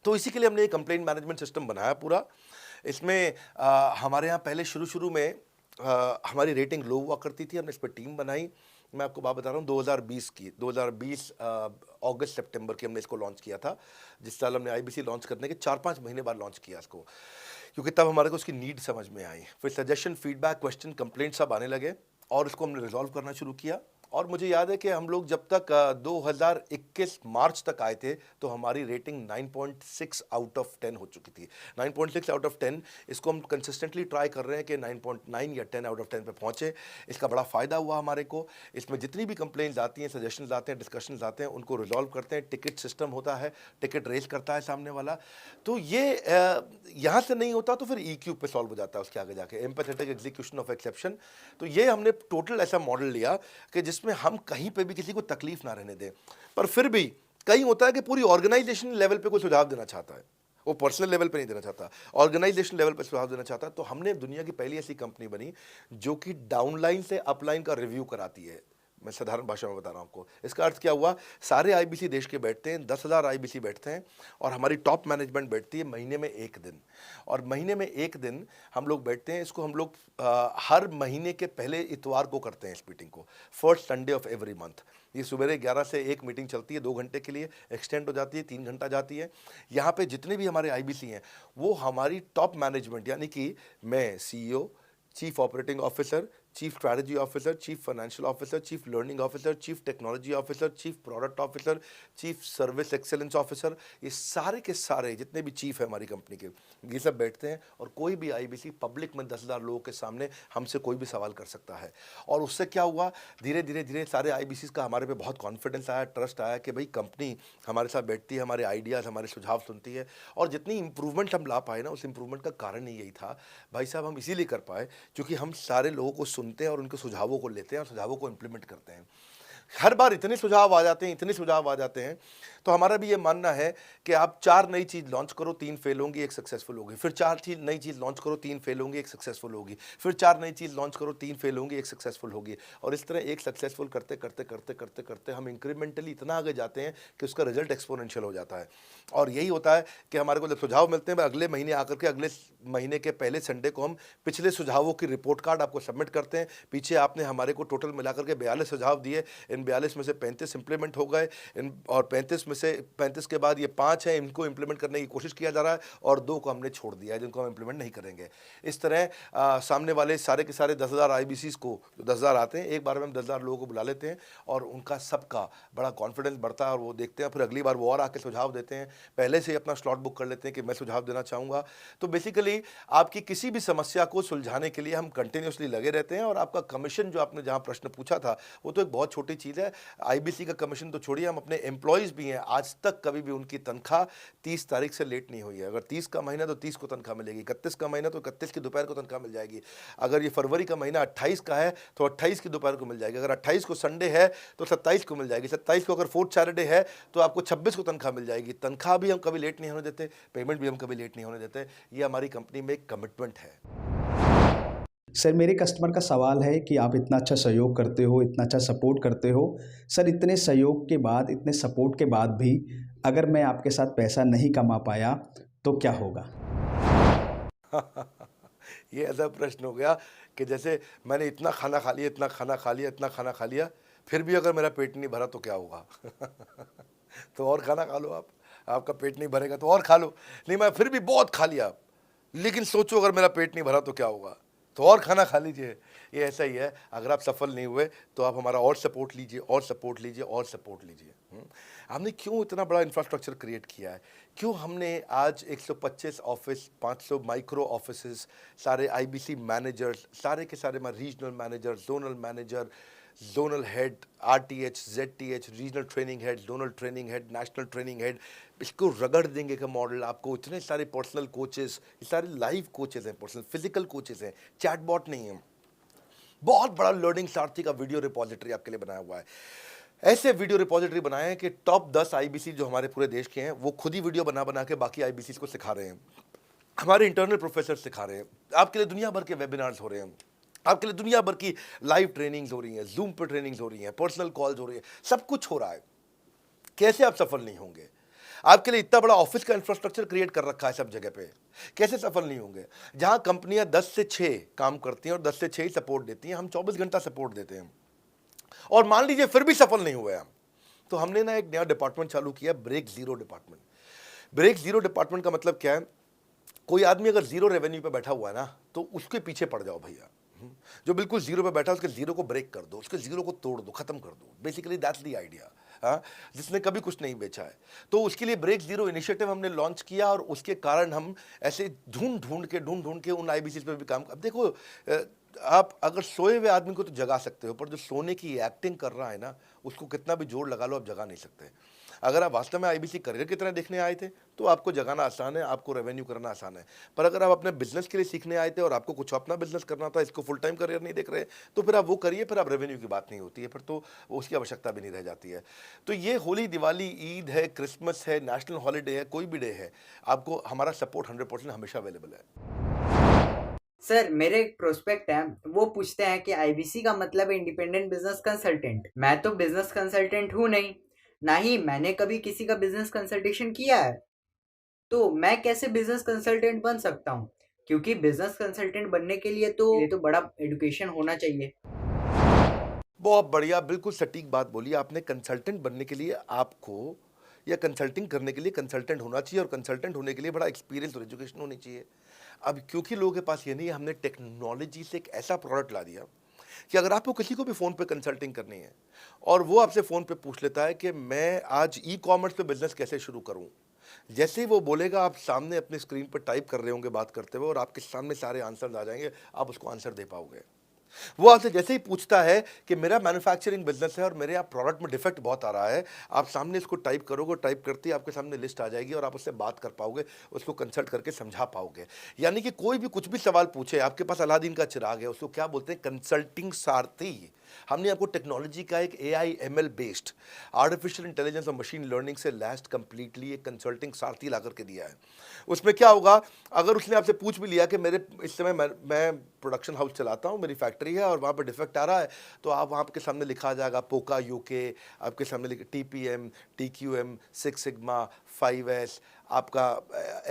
तो इसी के लिए हमने एक कंप्लेंट मैनेजमेंट सिस्टम बनाया पूरा। इसमें हमारे यहाँ पहले शुरू में हमारी रेटिंग लो हुआ करती थी, हमने इस पर टीम बनाई। मैं आपको बात बता रहा हूँ 2020 अगस्त सितंबर की हमने इसको लॉन्च किया था। जिस साल हमने आईबीसी लॉन्च करने के 4-5 महीने बाद लॉन्च किया इसको, क्योंकि तब हमारे को उसकी नीड समझ में आई। फिर सजेशन, फीडबैक, क्वेश्चन, कंप्लेंट सब आने लगे, और इसको हमने रिजॉल्व करना शुरू किया। और मुझे याद है कि हम लोग जब तक 2021 मार्च तक आए थे तो हमारी रेटिंग 9.6 आउट ऑफ 10 हो चुकी थी। 9.6 आउट ऑफ 10, इसको हम कंसिस्टेंटली ट्राई कर रहे हैं कि 9.9 या 10 आउट ऑफ 10 पे पहुँचे। इसका बड़ा फ़ायदा हुआ हमारे को। इसमें जितनी भी कंप्लेंट्स आती हैं, सजेशंस आते हैं, डिस्कशंस आते हैं, उनको रिजॉल्व करते हैं। टिकट सिस्टम होता है, टिकट रेज करता है सामने वाला। तो ये यहाँ से नहीं होता तो फिर E-क्यूब पे सॉल्व हो जाता है उसके आगे जाके, एम्पैथेटिक एग्जीक्यूशन ऑफ एक्सेप्शन। तो ये हमने टोटल ऐसा मॉडल लिया कि जिसमें हम कहीं पे भी किसी को तकलीफ ना रहने दें। पर फिर भी कहीं होता है कि पूरी ऑर्गेनाइजेशन लेवल पे कोई सुझाव देना चाहता है, वो पर्सनल लेवल पे नहीं देना चाहता, ऑर्गेनाइजेशन लेवल पे सुझाव देना चाहता है। तो हमने दुनिया की पहली ऐसी कंपनी बनी जो कि डाउनलाइन से अपलाइन का रिव्यू कराती है। मैं साधारण भाषा में बता रहा हूँ आपको। इसका अर्थ क्या हुआ? सारे आईबीसी देश के बैठते हैं, 10,000 आईबीसी बैठते हैं, और हमारी टॉप मैनेजमेंट बैठती है महीने में 1 दिन। और महीने में 1 दिन हम लोग बैठते हैं। इसको हम लोग हर महीने के पहले इतवार को करते हैं इस मीटिंग को, first Sunday off every month. ये सुबह 11 से 1 मीटिंग चलती है, 2 घंटे के लिए, एक्सटेंड हो जाती है, 3 घंटा जाती है। यहाँ पे जितने भी हमारे आईबीसी हैं वो हमारी टॉप मैनेजमेंट, यानी कि मैं CEO, chief operating officer, chief strategy officer, chief financial officer, chief learning officer, chief technology officer, chief product officer, chief service excellence officer, ये सारे के सारे जितने भी चीफ है हमारी कंपनी के, ये सब बैठते हैं और कोई भी आईबीसी पब्लिक में 10,000 लोगों के सामने हमसे कोई भी सवाल कर सकता है। और उससे क्या हुआ, धीरे धीरे धीरे सारे आईबीसी का हमारे पे बहुत कॉन्फिडेंस आया, ट्रस्ट आया कि भाई कंपनी हमारे साथ बैठती है, हमारे आइडियाज़, हमारे सुझाव सुनती है। और जितनी इंप्रूवमेंट हम ला पाए ना, उस इंप्रूवमेंट का कारण ही यही था भाई साहब, हम इसीलिए कर पाए क्योंकि हम सारे लोगों को सुनते हैं और उनके सुझावों को लेते हैं और सुझावों को इम्प्लीमेंट करते हैं। हर बार इतने सुझाव आ जाते हैं, इतने सुझाव आ जाते हैं, तो हमारा भी ये मानना है कि आप 4 नई चीज़ लॉन्च करो, 3 फेल होंगी, 1 सक्सेसफुल होगी, फिर 4 नई चीज़ लॉन्च करो, 3 फेल होंगी, 1 सक्सेसफुल होगी, फिर 4 नई चीज़ लॉन्च करो, 3 फेल होंगी, 1 सक्सेसफुल होगी। और इस तरह 1 सक्सेसफुल करते करते करते करते करते हम इंक्रीमेंटली इतना आगे जाते हैं कि उसका रिजल्ट एक्सपोनेंशियल हो जाता है। और यही होता है कि हमारे को जब सुझाव मिलते हैं, अगले महीने आकर के अगले महीने के पहले संडे को हम पिछले सुझावों की रिपोर्ट कार्ड आपको सबमिट करते हैं। पीछे आपने हमारे को टोटल मिलाकर के 42 सुझाव दिए, इन 42 में से 35 इंप्लीमेंट हो गए, और 35 में से 35 के बाद ये 5 हैं, इनको इंप्लीमेंट करने की कोशिश किया जा रहा है, और 2 को हमने छोड़ दिया है जिनको हम इंप्लीमेंट नहीं करेंगे। इस तरह सामने वाले सारे के सारे 10,000 आईबीसीज को, जो 10,000 आते हैं, एक बार में हम 10,000 लोगों को बुला लेते हैं और उनका सबका बड़ा कॉन्फिडेंस बढ़ता है और वो देखते हैं, फिर अगली बार वो और आके सुझाव देते हैं, पहले से ही अपना स्लॉट बुक कर लेते हैं कि मैं सुझाव देना चाहूँगा। तो बेसिकली आपकी किसी भी समस्या को सुलझाने के लिए हम कंटिन्यूसली लगे रहते हैं। और आपका कमीशन, जो आपने जहाँ प्रश्न पूछा था, वो तो एक बहुत छोटी चीज़ है। आईबीसी का कमीशन तो छोड़िए, हम अपने एम्प्लॉयज़ भी हैं, आज तक कभी भी उनकी तनख्वाह 30 तारीख से लेट नहीं हुई है। अगर 30 का महीना तो 30 को तनख्वाह मिलेगी, 31 का महीना तो 31 की दोपहर को तनख्वाह मिल जाएगी, अगर ये फरवरी का महीना 28 का है तो 28 की दोपहर को मिल जाएगी, अगर 28 को संडे है तो 27 को मिल जाएगी, 27 को अगर फोर्थ सैटरडे है तो आपको 26 को तनख्वाह मिल जाएगी। तनख्वाह भी हम कभी लेट नहीं होने देते, पेमेंट भी हम कभी लेट नहीं होने देते। ये हमारी कंपनी में एक कमिटमेंट है। सर, मेरे कस्टमर का सवाल है कि आप इतना अच्छा सहयोग करते हो, इतना अच्छा सपोर्ट करते हो, सर इतने सहयोग के बाद, इतने सपोर्ट के बाद भी अगर मैं आपके साथ पैसा नहीं कमा पाया तो क्या होगा? ये ऐसा प्रश्न हो गया कि जैसे मैंने इतना खाना खा लिया, इतना खाना खा लिया, इतना खाना खा लिया, फिर भी अगर मेरा पेट नहीं भरा तो क्या होगा? तो और खाना खा लो आप, आपका पेट नहीं भरेगा तो और खा लो। नहीं, मैं फिर भी बहुत खा लिया, लेकिन सोचो अगर मेरा पेट नहीं भरा तो क्या होगा, तो और खाना खा लीजिए। ये ऐसा ही है, अगर आप सफल नहीं हुए तो आप हमारा और सपोर्ट लीजिए, और सपोर्ट लीजिए, और सपोर्ट लीजिए। हमने क्यों इतना बड़ा इंफ्रास्ट्रक्चर क्रिएट किया है, क्यों हमने आज 125 ऑफिस, 500 माइक्रो ऑफिसेस, सारे आईबीसी मैनेजर्स, सारे के सारे regional manager, zonal manager, zonal head, RTH, ZTH, regional training head, zonal training head, national training head, इसको रगड़ देंगे का मॉडल आपको। इतने सारे पर्सनल कोचेस, ये सारे लाइव कोचेस हैं, पर्सनल फिजिकल कोचेस हैं, चैटबॉट नहीं है। बहुत बड़ा लर्निंग सारथी का वीडियो रिपोजिटरी आपके लिए बनाया हुआ है। ऐसे वीडियो रिपोजिटरी बनाए हैं कि टॉप 10 आईबीसी जो हमारे पूरे देश के हैं, वो खुद ही वीडियो बना बना के बाकी आईबीसी को सिखा रहे हैं। हमारे इंटरनल प्रोफेसर सिखा रहे हैं, आपके लिए दुनिया भर के वेबिनार्स हो रहे हैं, आपके लिए दुनिया भर की लाइव ट्रेनिंग्स हो रही हैं, जूम पर ट्रेनिंग्स हो रही हैं, पर्सनल कॉल्स हो रही है, सब कुछ हो रहा है। कैसे आप सफल नहीं होंगे? आपके लिए इतना बड़ा ऑफिस का इंफ्रास्ट्रक्चर क्रिएट कर रखा है सब जगह पे, कैसे सफल नहीं होंगे? जहां कंपनियां 10 से 6 काम करती हैं और 10 से 6 ही सपोर्ट देती हैं, हम 24 घंटा सपोर्ट देते हैं। और मान लीजिए फिर भी सफल नहीं हुए हम, तो हमने ना एक नया डिपार्टमेंट चालू किया, break zero department. Break zero department का मतलब क्या है? कोई आदमी अगर जीरो रेवेन्यू पे बैठा हुआ है ना, तो उसके पीछे पड़ जाओ भैया। जो बिल्कुल जीरो पे बैठा है, उसके जीरो को ब्रेक कर दो, उसके जीरो को तोड़ दो, खत्म कर दो। Basically that's the idea. हाँ, जिसने कभी कुछ नहीं बेचा है, तो उसके लिए ब्रेक जीरो इनिशिएटिव हमने लॉन्च किया। और उसके कारण हम ऐसे ढूंढ ढूंढ के उन आईबीसी पे भी काम। अब देखो, आप अगर सोए हुए आदमी को तो जगा सकते हो, पर जो सोने की एक्टिंग कर रहा है ना, उसको कितना भी जोर लगा लो, आप जगा नहीं सकते। अगर आप वास्तव में आईबीसी करियर की तरह देखने आए थे तो आपको जगाना आसान है, आपको रेवेन्यू करना आसान है। पर अगर आप अपने बिजनेस के लिए सीखने आए थे और आपको कुछ अपना बिजनेस करना था, इसको फुल टाइम करियर नहीं देख रहे, तो फिर आप वो करिए, फिर आप रेवेन्यू की बात नहीं होती है, फिर तो उसकी आवश्यकता भी नहीं रह जाती है। तो ये होली, दिवाली, ईद है, क्रिसमस है, नेशनल हॉलीडे है, कोई भी डे है, आपको हमारा सपोर्ट 100% हमेशा अवेलेबल है। सर, मेरे एक प्रोस्पेक्ट है, वो पूछते हैं कि आईबीसी का मतलब है इंडिपेंडेंट बिजनेस कंसल्टेंट। मैं तो बिजनेस कंसल्टेंट हूँ नहीं, ना ही मैंने कभी किसी का बिजनेस कंसल्टेशन किया है, तो मैं कैसे बिजनेस कंसल्टेंट बन सकता हूँ? क्योंकि बिजनेस कंसल्टेंट बनने के लिए तो बड़ा एजुकेशन होना चाहिए। बहुत बढ़िया, बिल्कुल सटीक बात बोली आपने। कंसल्टेंट बनने के लिए आपको, या कंसल्टिंग करने के लिए कंसल्टेंट होना चाहिए, और कंसल्टेंट होने के लिए बड़ा एक्सपीरियंस और एजुकेशन होनी चाहिए। अब क्योंकि लोगों के पास ये नहीं है, हमने टेक्नोलॉजी से एक ऐसा प्रोडक्ट ला दिया कि अगर आपको किसी को भी फ़ोन पे कंसल्टिंग करनी है और वो आपसे फ़ोन पे पूछ लेता है कि मैं आज ई-कॉमर्स पे बिज़नेस कैसे शुरू करूं, जैसे ही वो बोलेगा आप सामने अपनी स्क्रीन पर टाइप कर रहे होंगे बात करते हुए और आपके सामने सारे आंसर्स आ जाएंगे, आप उसको आंसर दे पाओगे। वो आपसे जैसे ही पूछता है कि मेरा मैन्युफैक्चरिंग बिजनेस है और मेरे यहाँ प्रोडक्ट में डिफेक्ट बहुत आ रहा है, आप सामने इसको टाइप करोगे, टाइप करते ही आपके सामने लिस्ट आ जाएगी और आप उससे बात कर पाओगे, उसको कंसल्ट करके समझा पाओगे। यानी कि कोई भी कुछ भी सवाल पूछे, आपके पास अलादीन का चिराग है, उसको क्या बोलते हैं, कंसल्टिंग सारथी। हमने आपको टेक्नोलॉजी का एक AI ML based artificial intelligence और मशीन लर्निंग से लैस्ड कंप्लीटली एक कंसल्टिंग सारथी ला करके दिया है। उसमें क्या होगा, अगर उसने आपसे पूछ भी लिया कि मेरे इस समय मैं प्रोडक्शन हाउस चलाता हूँ, मेरी फैक्ट्री है और वहाँ पर डिफेक्ट आ रहा है, तो आप वहाँ के सामने लिखा आ जाएगा पोका UK, आपके सामने TPM, TQM, 6 सिग्मा, 5S, आपका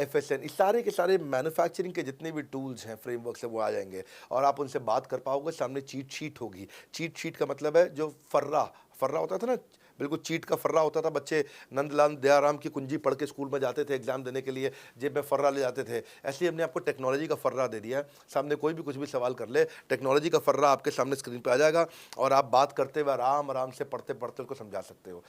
FSN, इस सारे के सारे मैन्युफैक्चरिंग के जितने भी टूल्स हैं, फ्रेमवर्क से, वो आ जाएंगे और आप उनसे बात कर पाओगे। सामने चीट शीट होगी। चीट शीट का मतलब है जो फर्रा होता था ना, बिल्कुल चीट का फर्रा होता था। बच्चे नंदलाल दयाराम की कुंजी पढ़ के स्कूल में जाते थे एग्जाम देने के लिए, जेब में फर्रा ले जाते थे। ऐसे ही हमने आपको टेक्नोलॉजी का फर्रा दे दिया है। सामने कोई भी कुछ भी सवाल कर ले, टेक्नोलॉजी का फर्रा आपके सामने स्क्रीन पे आ जाएगा और आप बात करते हुए आराम आराम से पढ़ते पढ़ते उसको समझा सकते हो।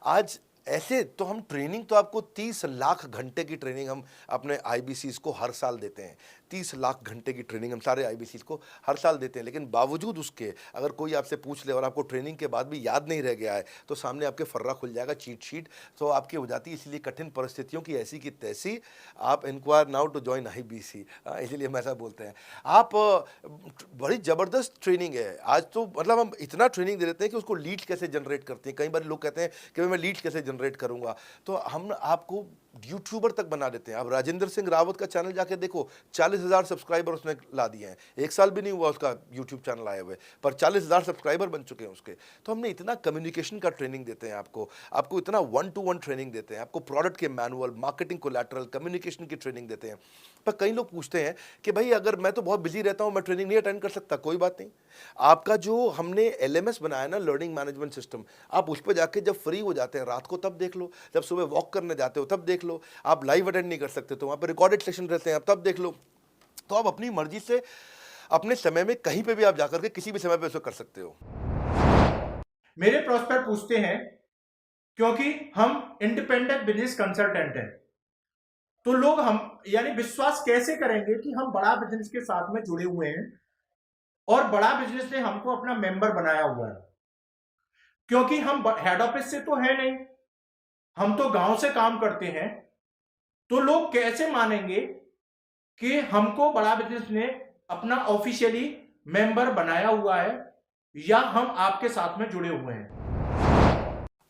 आज ऐसे तो हम ट्रेनिंग तो आपको 30 लाख घंटे की ट्रेनिंग हम अपने IBCs को हर साल देते हैं। 30 लाख घंटे की ट्रेनिंग हम सारे IBCs को हर साल देते हैं। लेकिन बावजूद उसके अगर कोई आपसे पूछ ले और आपको ट्रेनिंग के बाद भी याद नहीं रह गया है, तो सामने आपके फर्रा खुल जाएगा, चीट शीट तो आपकी हो जाती है। इसलिए कठिन परिस्थितियों की ऐसी की तैसी, आप inquire now to join IBC, इसीलिए हम ऐसा बोलते हैं। आप बड़ी ज़बरदस्त ट्रेनिंग है आज तो, मतलब हम इतना ट्रेनिंग दे देते हैं कि उसको लीड्स कैसे जनरेट करते हैं। कई बार लोग कहते हैं कि मैं लीड्स कैसे जनरेट करूंगा, तो हम आपको यूट्यूबर तक बना देते हैं। आप राजेंद्र सिंह रावत का चैनल जाके देखो, 40,000 सब्सक्राइबर उसने ला दिए हैं। 1 साल भी नहीं हुआ उसका यूट्यूब चैनल आए हुए, पर 40,000 सब्सक्राइबर बन चुके हैं उसके। तो हमने इतना कम्युनिकेशन का ट्रेनिंग देते हैं आपको इतना 1-to-1 ट्रेनिंग देते हैं, आपको प्रोडक्ट के मैनुअल, मार्केटिंग कोलैटरल, कम्युनिकेशन की ट्रेनिंग देते हैं। पर कई लोग पूछते हैं कि भाई अगर मैं तो बहुत बिजी रहता हूं, मैं ट्रेनिंग नहीं अटेंड कर सकता। कोई बात नहीं, आपका जो हमने LMS बनाया ना, लर्निंग मैनेजमेंट सिस्टम, आप उस पर जाके जब फ्री हो जाते हैं रात को तब देख लो, जब सुबह वॉक करने जाते हो तब देख लो। आप लाइव अटेंड नहीं कर सकते तो वहाँ पर रिकॉर्डेड सेशन रहते हैं, आप तब देख लो। तो आप अपनी मर्जी से अपने समय में कहीं पे भी आप जाकर के किसी भी समय पे उसको कर सकते हो। मेरे प्रोस्पेक्ट पूछते हैं, क्योंकि हम इंडिपेंडेंट बिजनेस कंसल्टेंट हैं, तो लोग हम यानी विश्वास कैसे करेंगे कि हम बड़ा बिजनेस के साथ में जुड़े हुए हैं और बड़ा बिजनेस ने हमको अपना मेंबर बनाया हुआ है। क्योंकि हम हेड ऑफिस से तो है नहीं, हम तो गांव से काम करते हैं, तो लोग कैसे मानेंगे कि हमको बड़ा बिजनेस ने अपना ऑफिशियली मेंबर बनाया हुआ है या हम आपके साथ में जुड़े हुए हैं।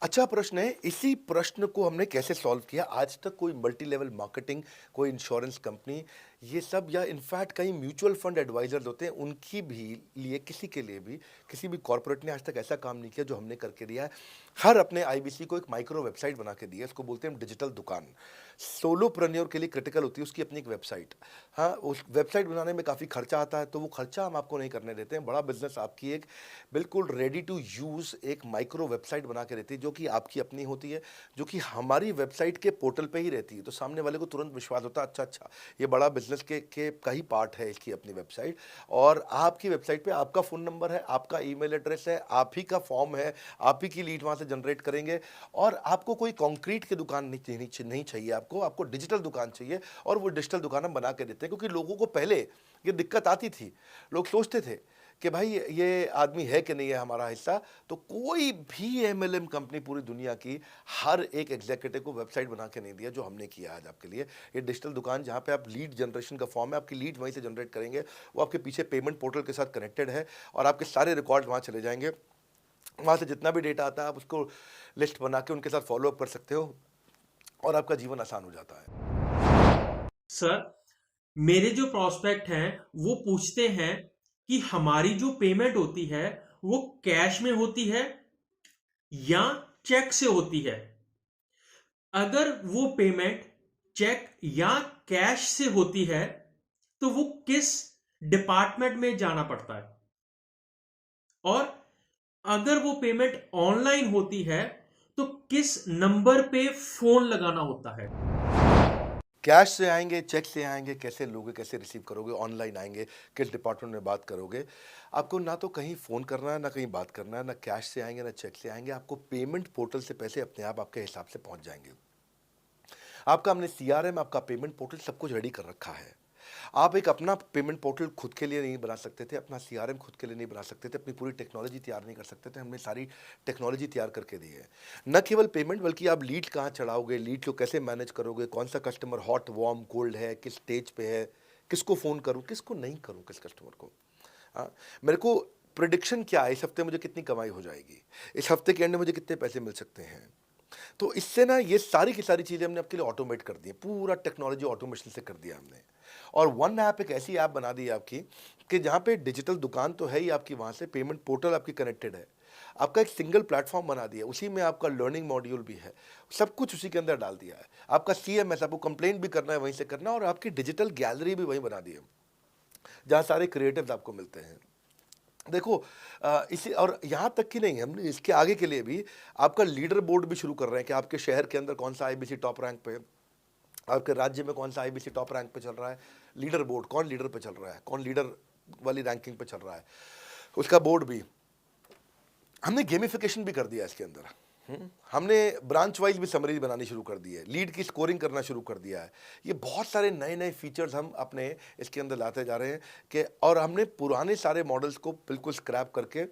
अच्छा प्रश्न है। इसी प्रश्न को हमने कैसे सॉल्व किया, आज तक कोई मल्टी लेवल मार्केटिंग, कोई इंश्योरेंस कंपनी, ये सब, या इनफैक्ट कई म्यूचुअल फंड एडवाइजर्स होते हैं, उनकी भी लिए किसी के लिए भी किसी भी कॉर्पोरेट ने आज तक ऐसा काम नहीं किया जो हमने करके दिया है। हर अपने IBC को एक माइक्रो वेबसाइट बना के दिया, इसको बोलते हैं डिजिटल दुकान। सोलोप्रेन्योर के लिए क्रिटिकल होती है उसकी अपनी एक वेबसाइट। हाँ, उस वेबसाइट बनाने में काफ़ी खर्चा आता है, तो वो खर्चा हम आपको नहीं करने देते हैं। बड़ा बिजनेस आपकी एक बिल्कुल रेडी टू यूज़ एक माइक्रो वेबसाइट बना के देती है, जो कि आपकी अपनी होती है, जो कि हमारी वेबसाइट के पोर्टल पे ही रहती है। तो सामने वाले को तुरंत विश्वास होता है, अच्छा ये बड़ा बिजनेस के का ही पार्ट है इसकी अपनी वेबसाइट। और आपकी वेबसाइट पे आपका फ़ोन नंबर है, आपका ईमेल एड्रेस है, आप ही का फॉर्म है, आप ही की लीड वहाँ से जनरेट करेंगे। और आपको कोई कंक्रीट की दुकान नहीं चाहिए, आपको डिजिटल दुकान चाहिए। और वो डिजिटल दुकान हम बना के देते हैं, क्योंकि लोगों को पहले ये दिक्कत आती थी, लोग सोचते थे कि भाई ये आदमी है कि नहीं है हमारा हिस्सा। तो कोई भी MLM कंपनी पूरी दुनिया की हर एक एग्जीक्यूटिव को वेबसाइट बना के नहीं दिया जो हमने किया आज आपके लिए। ये डिजिटल दुकान जहाँ पे आप लीड जनरेशन का फॉर्म है, आपकी लीड वहीं से जनरेट करेंगे, वो आपके पीछे पेमेंट पोर्टल के साथ कनेक्टेड है और आपके सारे रिकॉर्ड वहाँ चले जाएंगे। वहाँ से जितना भी डेटा आता है आप उसको लिस्ट बना के उनके साथ फॉलोअप कर सकते हो और आपका जीवन आसान हो जाता है। सर, मेरे जो प्रोस्पेक्ट हैं वो पूछते हैं कि हमारी जो पेमेंट होती है वो कैश में होती है या चेक से होती है। अगर वो पेमेंट चेक या कैश से होती है तो वो किस डिपार्टमेंट में जाना पड़ता है, और अगर वो पेमेंट ऑनलाइन होती है तो किस नंबर पे फोन लगाना होता है। कैश से आएंगे, चेक से आएंगे, कैसे लोगे, कैसे रिसीव करोगे, ऑनलाइन आएंगे, किस डिपार्टमेंट में बात करोगे। आपको ना तो कहीं फ़ोन करना है, ना कहीं बात करना है, ना कैश से आएंगे, ना चेक से आएंगे। आपको पेमेंट पोर्टल से पैसे अपने आप आपके हिसाब से पहुंच जाएंगे। आपका हमने CRM, आपका पेमेंट पोर्टल सब कुछ रेडी कर रखा है। आप एक अपना पेमेंट पोर्टल खुद के लिए नहीं बना सकते थे, अपना CRM खुद के लिए नहीं बना सकते थे, अपनी पूरी टेक्नोलॉजी तैयार नहीं कर सकते थे। हमने सारी टेक्नोलॉजी तैयार करके दी है। न केवल पेमेंट, बल्कि आप लीड कहाँ चढ़ाओगे, लीड को कैसे मैनेज करोगे, कौन सा कस्टमर हॉट, वार्म, कोल्ड है, किस स्टेज पे है, किसको फ़ोन करूँ, किसको नहीं करूँ, किस कस्टमर को। हाँ, मेरे को प्रिडिक्शन क्या है, इस हफ्ते मुझे कितनी कमाई हो जाएगी, इस हफ्ते के एंड में मुझे कितने पैसे मिल सकते हैं। तो इससे ना ये सारी की सारी चीज़ें हमने आपके लिए ऑटोमेट कर दी है, पूरा टेक्नोलॉजी ऑटोमेशन से कर दिया हमने। और वन ऐप एक ऐसी ऐप बना दी है आपकी कि जहाँ पे डिजिटल दुकान तो है ही आपकी, वहाँ से पेमेंट पोर्टल आपकी कनेक्टेड है, आपका एक सिंगल प्लेटफॉर्म बना दिया, उसी में आपका लर्निंग मॉड्यूल भी है, सब कुछ उसी के अंदर डाल दिया है। आपका CMS, आपको कंप्लेंट भी करना है वहीं से करना, और आपकी डिजिटल गैलरी भी वहीं बना दी है, जहाँ सारे क्रिएटिव्स आपको मिलते हैं। देखो इसी, और यहाँ तक कि नहीं, हमने इसके आगे के लिए भी आपका लीडर बोर्ड भी शुरू कर रहे हैं कि आपके शहर के अंदर कौन सा IBC टॉप रैंक पे है, आपके राज्य में कौन सा IBC टॉप रैंक पे चल रहा है, लीडर बोर्ड कौन लीडर पे चल रहा है, कौन लीडर वाली रैंकिंग पे चल रहा है, उसका बोर्ड भी। हमने गेमिफिकेशन भी कर दिया इसके अंदर। हमने ब्रांच वाइज भी समरी बनानी शुरू कर दी है, लीड की स्कोरिंग करना शुरू कर दिया है। ये बहुत सारे नए नए फीचर्स हम अपने इसके अंदर लाते जा रहे हैं कि, और हमने पुराने सारे मॉडल्स को बिल्कुल स्क्रैप करके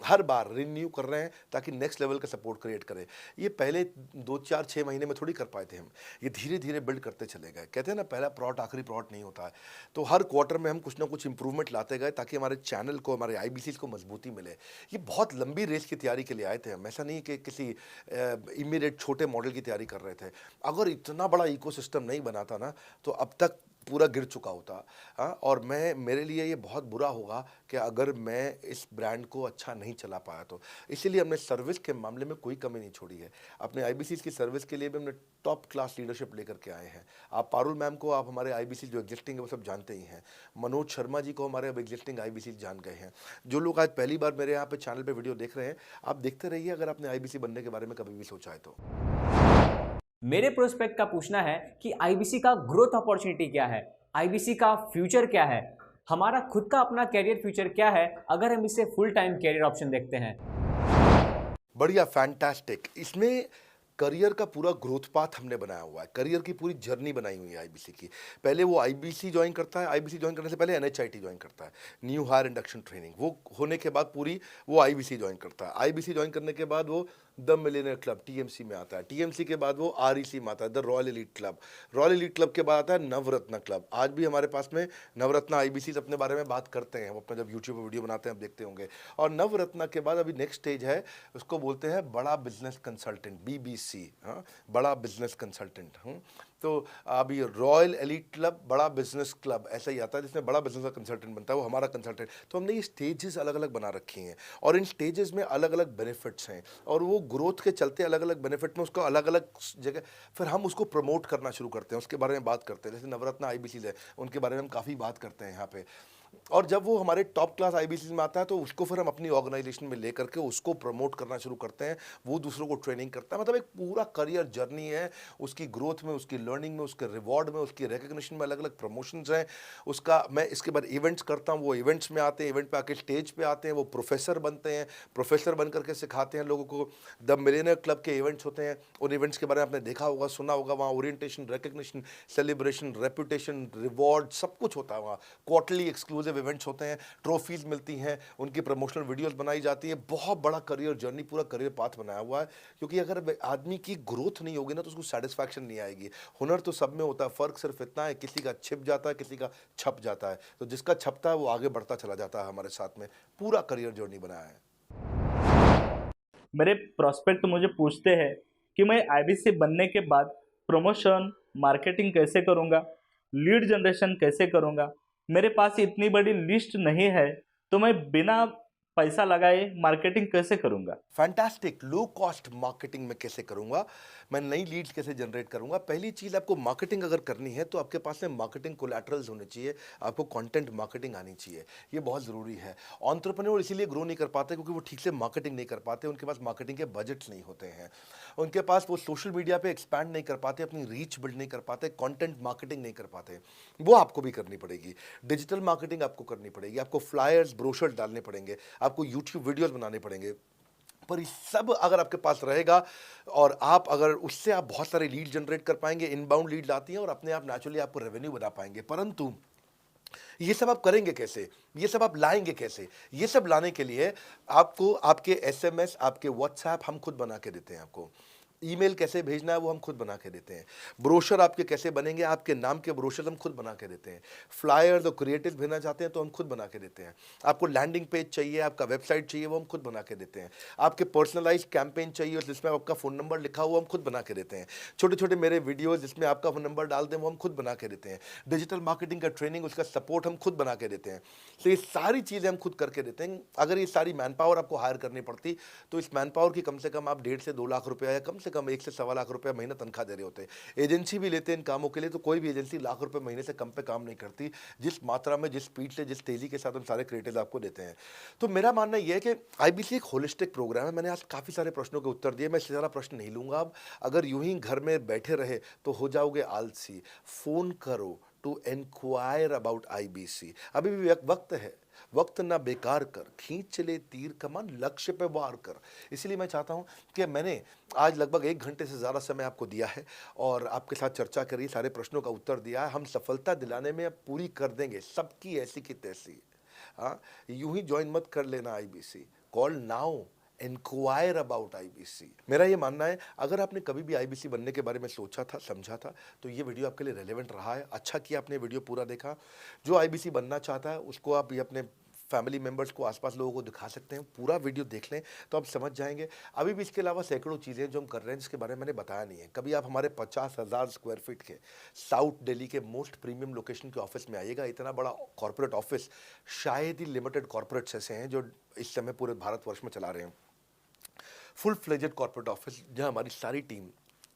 हर बार रिन्यू कर रहे हैं ताकि नेक्स्ट लेवल का सपोर्ट क्रिएट करें। ये पहले 2, 4, 6 महीने में थोड़ी कर पाए थे हम, ये धीरे धीरे बिल्ड करते चले गए। कहते हैं ना, पहला प्लॉट आखिरी प्लॉट नहीं होता है। तो हर क्वार्टर में हम कुछ ना कुछ इंप्रूवमेंट लाते गए ताकि हमारे चैनल को, हमारे IBCs को मजबूती मिले। ये बहुत लंबी रेस की तैयारी के लिए आए थे हम, ऐसा नहीं कि किसी इमीडिएट छोटे मॉडल की तैयारी कर रहे थे। अगर इतना बड़ा इकोसिस्टम नहीं बनाता ना तो अब तक पूरा गिर चुका होता। हाँ, और मेरे लिए ये बहुत बुरा होगा कि अगर मैं इस ब्रांड को अच्छा नहीं चला पाया तो। इसीलिए हमने सर्विस के मामले में कोई कमी नहीं छोड़ी है। अपने IBCs की सर्विस के लिए भी हमने टॉप क्लास लीडरशिप लेकर के आए हैं। आप पारुल मैम को, आप हमारे IBC जो एग्जिस्टिंग है वो सब जानते ही हैं। मनोज शर्मा जी को हमारे अब एग्जिस्टिंग IBC जान गए हैं। जो लोग आज पहली बार मेरे यहाँ पे चैनल पे वीडियो देख रहे हैं, आप देखते रहिए अगर आपने IBC बनने के बारे में कभी भी सोचा है तो। मेरे प्रोस्पेक्ट का पूछना है कि IBC का ग्रोथ अपॉर्चुनिटी क्या है, IBC का फ्यूचर क्या है, हमारा खुद का अपना कैरियर फ्यूचर क्या है अगर हम इसे फुल टाइम कैरियर ऑप्शन देखते हैं। बढ़िया, फैंटास्टिक। इसमें करियर का पूरा ग्रोथ पाथ हमने बनाया हुआ है, करियर की पूरी जर्नी बनाई हुई है IBC की। पहले वो IBC ज्वाइन करता है, IBC ज्वाइन करने से पहले NHIT ज्वाइन करता है, न्यू हायर इंडक्शन ट्रेनिंग। वो होने के बाद पूरी वो IBC ज्वाइन करता है। IBC ज्वाइन करने के बाद वो द मिलियनर क्लब TMC में आता है। TMC के बाद वो REC में आता है, the royal elite club. Royal elite club के बाद आता है नवरत्न क्लब। आज भी हमारे पास में नवरत्न IBCs अपने बारे में बात करते हैं, वो अपना जब यूट्यूब पर वीडियो बनाते हैं आप देखते होंगे। और नवरत्न के बाद अभी नेक्स्ट स्टेज है, उसको बोलते हैं बड़ा बिजनेस कंसल्टेंट, BBC। हाँ, बड़ा बिजनेस कंसल्टेंट। तो अभी रॉयल एलीट क्लब, बड़ा बिजनेस क्लब, ऐसा ही आता है जिसमें बड़ा बिजनेस का कंसल्टेंट बनता है, वो हमारा कंसल्टेंट। तो हमने ये स्टेजेस अलग अलग बना रखी हैं और इन स्टेजेस में अलग अलग बेनिफिट्स हैं, और वो ग्रोथ के चलते अलग अलग बेनिफिट में उसको अलग अलग जगह फिर हम उसको प्रमोट करना शुरू करते हैं, उसके बारे में बात करते हैं। जैसे नवरत्न IBCs है, उनके बारे में हम काफ़ी बात करते हैं यहाँ पे। और जब वो हमारे टॉप क्लास IBCs में आता है तो उसको फिर हम अपनी ऑर्गेनाइजेशन में लेकर के उसको प्रमोट करना शुरू करते हैं, वो दूसरों को ट्रेनिंग करता है। मतलब एक पूरा करियर जर्नी है, उसकी ग्रोथ में, उसकी लर्निंग में, उसके रिवॉर्ड में, उसकी रिकग्निशन में अलग अलग प्रमोशंस हैं उसका। मैं इसके बाद इवेंट्स करता हूँ, वो इवेंट्स में आते हैं, इवेंट पे आके स्टेज पे आते हैं, वो प्रोफेसर बनते हैं, प्रोफेसर बन करके सिखाते हैं लोगों को। द मिलियनर क्लब के इवेंट्स होते हैं, उन इवेंट्स के बारे में आपने देखा होगा, सुना होगा। वहाँ orientation, recognition, celebration, reputation, reward सब कुछ होता है। वहाँ क्वार्टरली एक्सक्लूसिव इवेंट्स होते हैं, ट्रॉफीज मिलती हैं, उनकी प्रमोशनल वीडियोस बनाई जाती है। बहुत बड़ा करियर जर्नी, पूरा करियर पाथ बनाया हुआ है। क्योंकि अगर आदमी की ग्रोथ नहीं होगी ना तो उसको सेटिस्फैक्शन नहीं आएगी। हुनर तो सब में होता है, फ़र्क सिर्फ इतना है किसी का छिप जाता है, किसी का छप जाता है। तो जिसका छपता है वो आगे बढ़ता चला जाता है। हमारे साथ में पूरा करियर जर्नी बनाया है। मेरे प्रोस्पेक्ट मुझे पूछते हैं कि मैं IBC बनने के बाद प्रमोशन, मार्केटिंग कैसे करूँगा, लीड जनरेशन कैसे करूँगा। मेरे पास इतनी बड़ी लिस्ट नहीं है, तो मैं बिना पैसा लगाए मार्केटिंग कैसे करूंगा? फैंटास्टिक। लो कॉस्ट मार्केटिंग में कैसे करूंगा, मैं नई लीड्स कैसे जनरेट करूंगा। पहली चीज, आपको मार्केटिंग अगर करनी है तो आपके पास में मार्केटिंग कोलैटरल्स होने चाहिए, आपको कंटेंट मार्केटिंग आनी चाहिए, ये बहुत जरूरी है। एंटरप्रेन्योर इसीलिए ग्रो नहीं कर पाते क्योंकि वो ठीक से मार्केटिंग नहीं कर पाते, उनके पास मार्केटिंग के बजट्स नहीं होते हैं, उनके पास वो सोशल मीडिया पे एक्सपैंड नहीं कर पाते, अपनी रीच बिल्ड नहीं कर पाते, कंटेंट मार्केटिंग नहीं कर पाते। वो आपको भी करनी पड़ेगी। डिजिटल मार्केटिंग आपको करनी पड़ेगी, आपको फ्लायर्स ब्रोशर्स डालने पड़ेंगे, आपको यूट्यूब वीडियोस बनाने पड़ेंगे। पर ये सब अगर आपके पास रहेगा और आप अगर उससे आप बहुत सारे लीड जनरेट कर पाएंगे, इनबाउंड लीड आती हैं और अपने आप नेचुरली आपको रेवेन्यू बना पाएंगे। परंतु ये सब आप करेंगे कैसे, ये सब आप लाएंगे कैसे? ये सब लाने के लिए आपको आपके एसएमएस, आपके व्हाट्सएप हम खुद बना के देते हैं। आपको ईमेल कैसे भेजना है वो हम खुद बना के देते हैं। ब्रोशर आपके कैसे बनेंगे, आपके नाम के ब्रोशर हम खुद बना के देते हैं। फ्लायर्स और क्रिएटिव भेजना चाहते हैं तो हम खुद बना के देते हैं। आपको लैंडिंग पेज चाहिए, आपका वेबसाइट चाहिए, वो हम खुद बना के देते हैं। आपके पर्सनलाइज कैंपेन चाहिए जिसमें आपका फ़ोन नंबर लिखा हुआ, हम खुद बना के देते हैं। छोटे छोटे मेरे वीडियोज़ जिसमें आपका फ़ोन नंबर डाल दें वो हम खुद बना के देते हैं। डिजिटल मार्केटिंग का ट्रेनिंग, उसका सपोर्ट हम खुद बना के देते हैं। तो ये सारी चीज़ें हम खुद करके देते हैं। अगर ये सारी मैन पावर आपको हायर करनी पड़ती तो इस मैन पावर की कम से कम आप 1.5 से 2 लाख रुपया या कम से कम 1 से 1.25 लाख रुपया महीना तनख्वाह दे रहे होते हैं। एजेंसी भी लेते हैं इन कामों के लिए, तो कोई भी एजेंसी लाख रुपए महीने से कम पे काम नहीं करती, जिस मात्रा में, जिस स्पीड से, जिस तेजी के साथ हम सारे क्रिएटिव आपको देते हैं। तो मेरा मानना यह है कि आईबीसी एक होलिस्टिक प्रोग्राम है। मैंने आज काफ़ी सारे प्रश्नों के उत्तर दिए, मैं इससे ज़्यादा प्रश्न नहीं लूँगा अब। अगर यूं ही घर में बैठे रहे तो हो जाओगे आलसी। फ़ोन करो टू इंक्वायर अबाउट आईबीसी। अभी भी वक्त है, वक्त ना बेकार कर, खींच चले तीर कमान, लक्ष्य पे वार कर। इसलिए मैं चाहता हूं कि मैंने आज लगभग 1 घंटे से ज़्यादा समय आपको दिया है और आपके साथ चर्चा करी, सारे प्रश्नों का उत्तर दिया है। हम सफलता दिलाने में अब पूरी कर देंगे सबकी ऐसी की तैसी। हाँ, यूं ही ज्वाइन मत कर लेना IBC. Call now, inquire about IBC. मेरा ये मानना है, अगर आपने कभी भी आईबीसी बनने के बारे में सोचा था, समझा था, तो ये वीडियो आपके लिए रेलेवेंट रहा है। अच्छा किया आपने वीडियो पूरा देखा। जो आईबीसी बनना चाहता है उसको आप ये अपने फैमिली मेम्बर्स को, आसपास लोगों को दिखा सकते हैं। पूरा वीडियो देख लें तो आप समझ जाएंगे। अभी भी इसके अलावा सैकड़ों चीज़ें जो हम कर रहे हैं जिसके बारे में मैंने बताया नहीं है। कभी आप हमारे 50,000 स्क्वायर फीट के साउथ दिल्ली के मोस्ट प्रीमियम लोकेशन के ऑफिस में आइएगा। इतना बड़ा कॉर्पोरेट ऑफिस शायद ही लिमिटेड कॉर्पोरेट्स ऐसे हैं जो इस समय पूरे भारतवर्ष में चला रहे हैं। फुल फ्लेजेड कॉर्पोरेट ऑफिस जहाँ हमारी सारी टीम,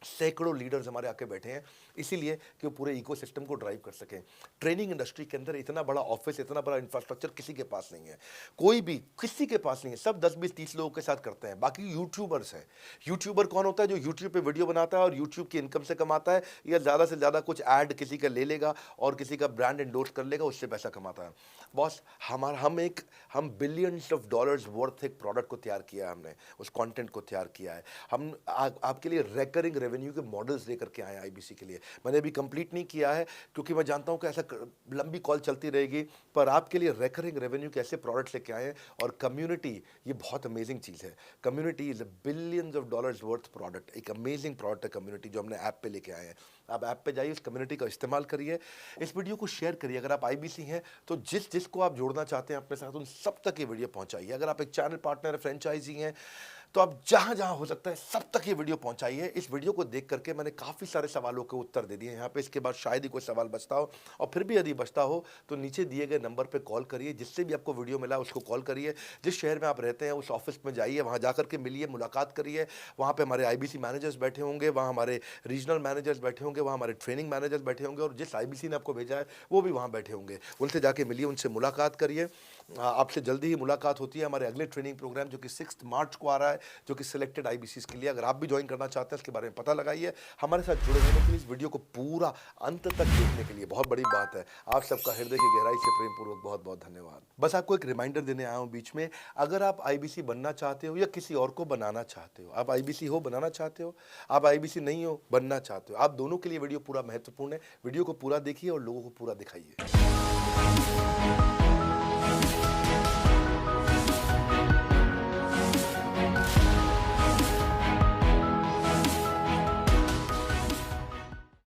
सैकड़ों लीडर्स हमारे आके बैठे हैं, इसीलिए कि वो पूरे इकोसिस्टम को ड्राइव कर सकें। ट्रेनिंग इंडस्ट्री के अंदर इतना बड़ा ऑफिस, इतना बड़ा इंफ्रास्ट्रक्चर किसी के पास नहीं है, कोई भी किसी के पास नहीं है। सब 10, 20, 30 लोगों के साथ करते हैं। बाकी यूट्यूबर्स हैं। यूट्यूबर कौन होता है? जो यूट्यूब पे वीडियो बनाता है और यूट्यूब की इनकम से कमाता है, या ज़्यादा से ज़्यादा कुछ ऐड किसी का ले लेगा और किसी का ब्रांड एंडोर्स कर लेगा, उससे पैसा कमाता है। बॉस, हम बिलियंस ऑफ डॉलर्स वर्थ एक प्रोडक्ट को तैयार किया है, हमने उस कंटेंट को तैयार किया है। हम आपके लिए रेकरिंग रेवेन्यू के मॉडल्स लेकर के आए हैं आईबीसी के लिए। मैंने अभी कंप्लीट नहीं किया है क्योंकि मैं जानता हूं कि ऐसा लंबी कॉल चलती रहेगी, पर आपके लिए रेकरिंग रेवेन्यू के ऐसे प्रोडक्ट्स लेके आए हैं। और कम्युनिटी, ये बहुत अमेजिंग चीज़ है। Community is a billions of dollars worth product. एक अमेजिंग प्रोडक्ट है कम्युनिटी, जो हमने ऐप पे लेके आए हैं। आप ऐप पे जाइए, इस कम्युनिटी का इस्तेमाल करिए, इस वीडियो को शेयर करिए। अगर आप आईबीसी हैं तो जिसको आप जोड़ना चाहते हैं अपने साथ, उन सब तक ये वीडियो पहुंचाइए। अगर आप एक चैनल पार्टनर, फ्रेंचाइजी हैं, तो आप जहां जहां हो सकता है सब तक ये वीडियो पहुंचाइए। इस वीडियो को देख करके मैंने काफ़ी सारे सवालों के उत्तर दे दिए यहाँ पे। इसके बाद शायद ही कोई सवाल बचता हो, और फिर भी यदि बचता हो तो नीचे दिए गए नंबर पे कॉल करिए। जिससे भी आपको वीडियो मिला उसको कॉल करिए। जिस शहर में आप रहते हैं उस ऑफिस में जाइए, वहाँ जा करके मिलिए, मुलाकात करिए। वहाँ पर हमारे आईबीसी मैनेजर्स बैठे होंगे, वहाँ हमारे रीजनल मैनेजर्स बैठे होंगे, वहाँ हमारे ट्रेनिंग मैनेजर्स बैठे होंगे, और जिस आईबीसी ने आपको भेजा है वो भी वहाँ बैठे होंगे। उनसे जाके मिलिए, उनसे मुलाकात करिए। आपसे जल्दी ही मुलाकात होती है। हमारे अगले ट्रेनिंग प्रोग्राम जो कि 6 मार्च को आ रहा है, जो कि सिलेक्टेड आईबीसी के लिए, अगर आप भी ज्वाइन करना चाहते हैं इसके बारे में पता लगाइए। हमारे साथ जुड़े रहने के लिए, इस वीडियो को पूरा अंत तक देखने के लिए बहुत बड़ी बात है। आप सबका हृदय की गहराई से प्रेम पूर्वक बहुत बहुत धन्यवाद। बस आपको एक रिमाइंडर देने आया हूँ बीच में, अगर आप आईबीसी बनना चाहते हो या किसी और को बनाना चाहते हो, आप आईबीसी हो बनाना चाहते हो, आप आईबीसी नहीं हो बनना चाहते हो, आप दोनों के लिए वीडियो पूरा महत्वपूर्ण है। वीडियो को पूरा देखिए और लोगों को पूरा दिखाइए।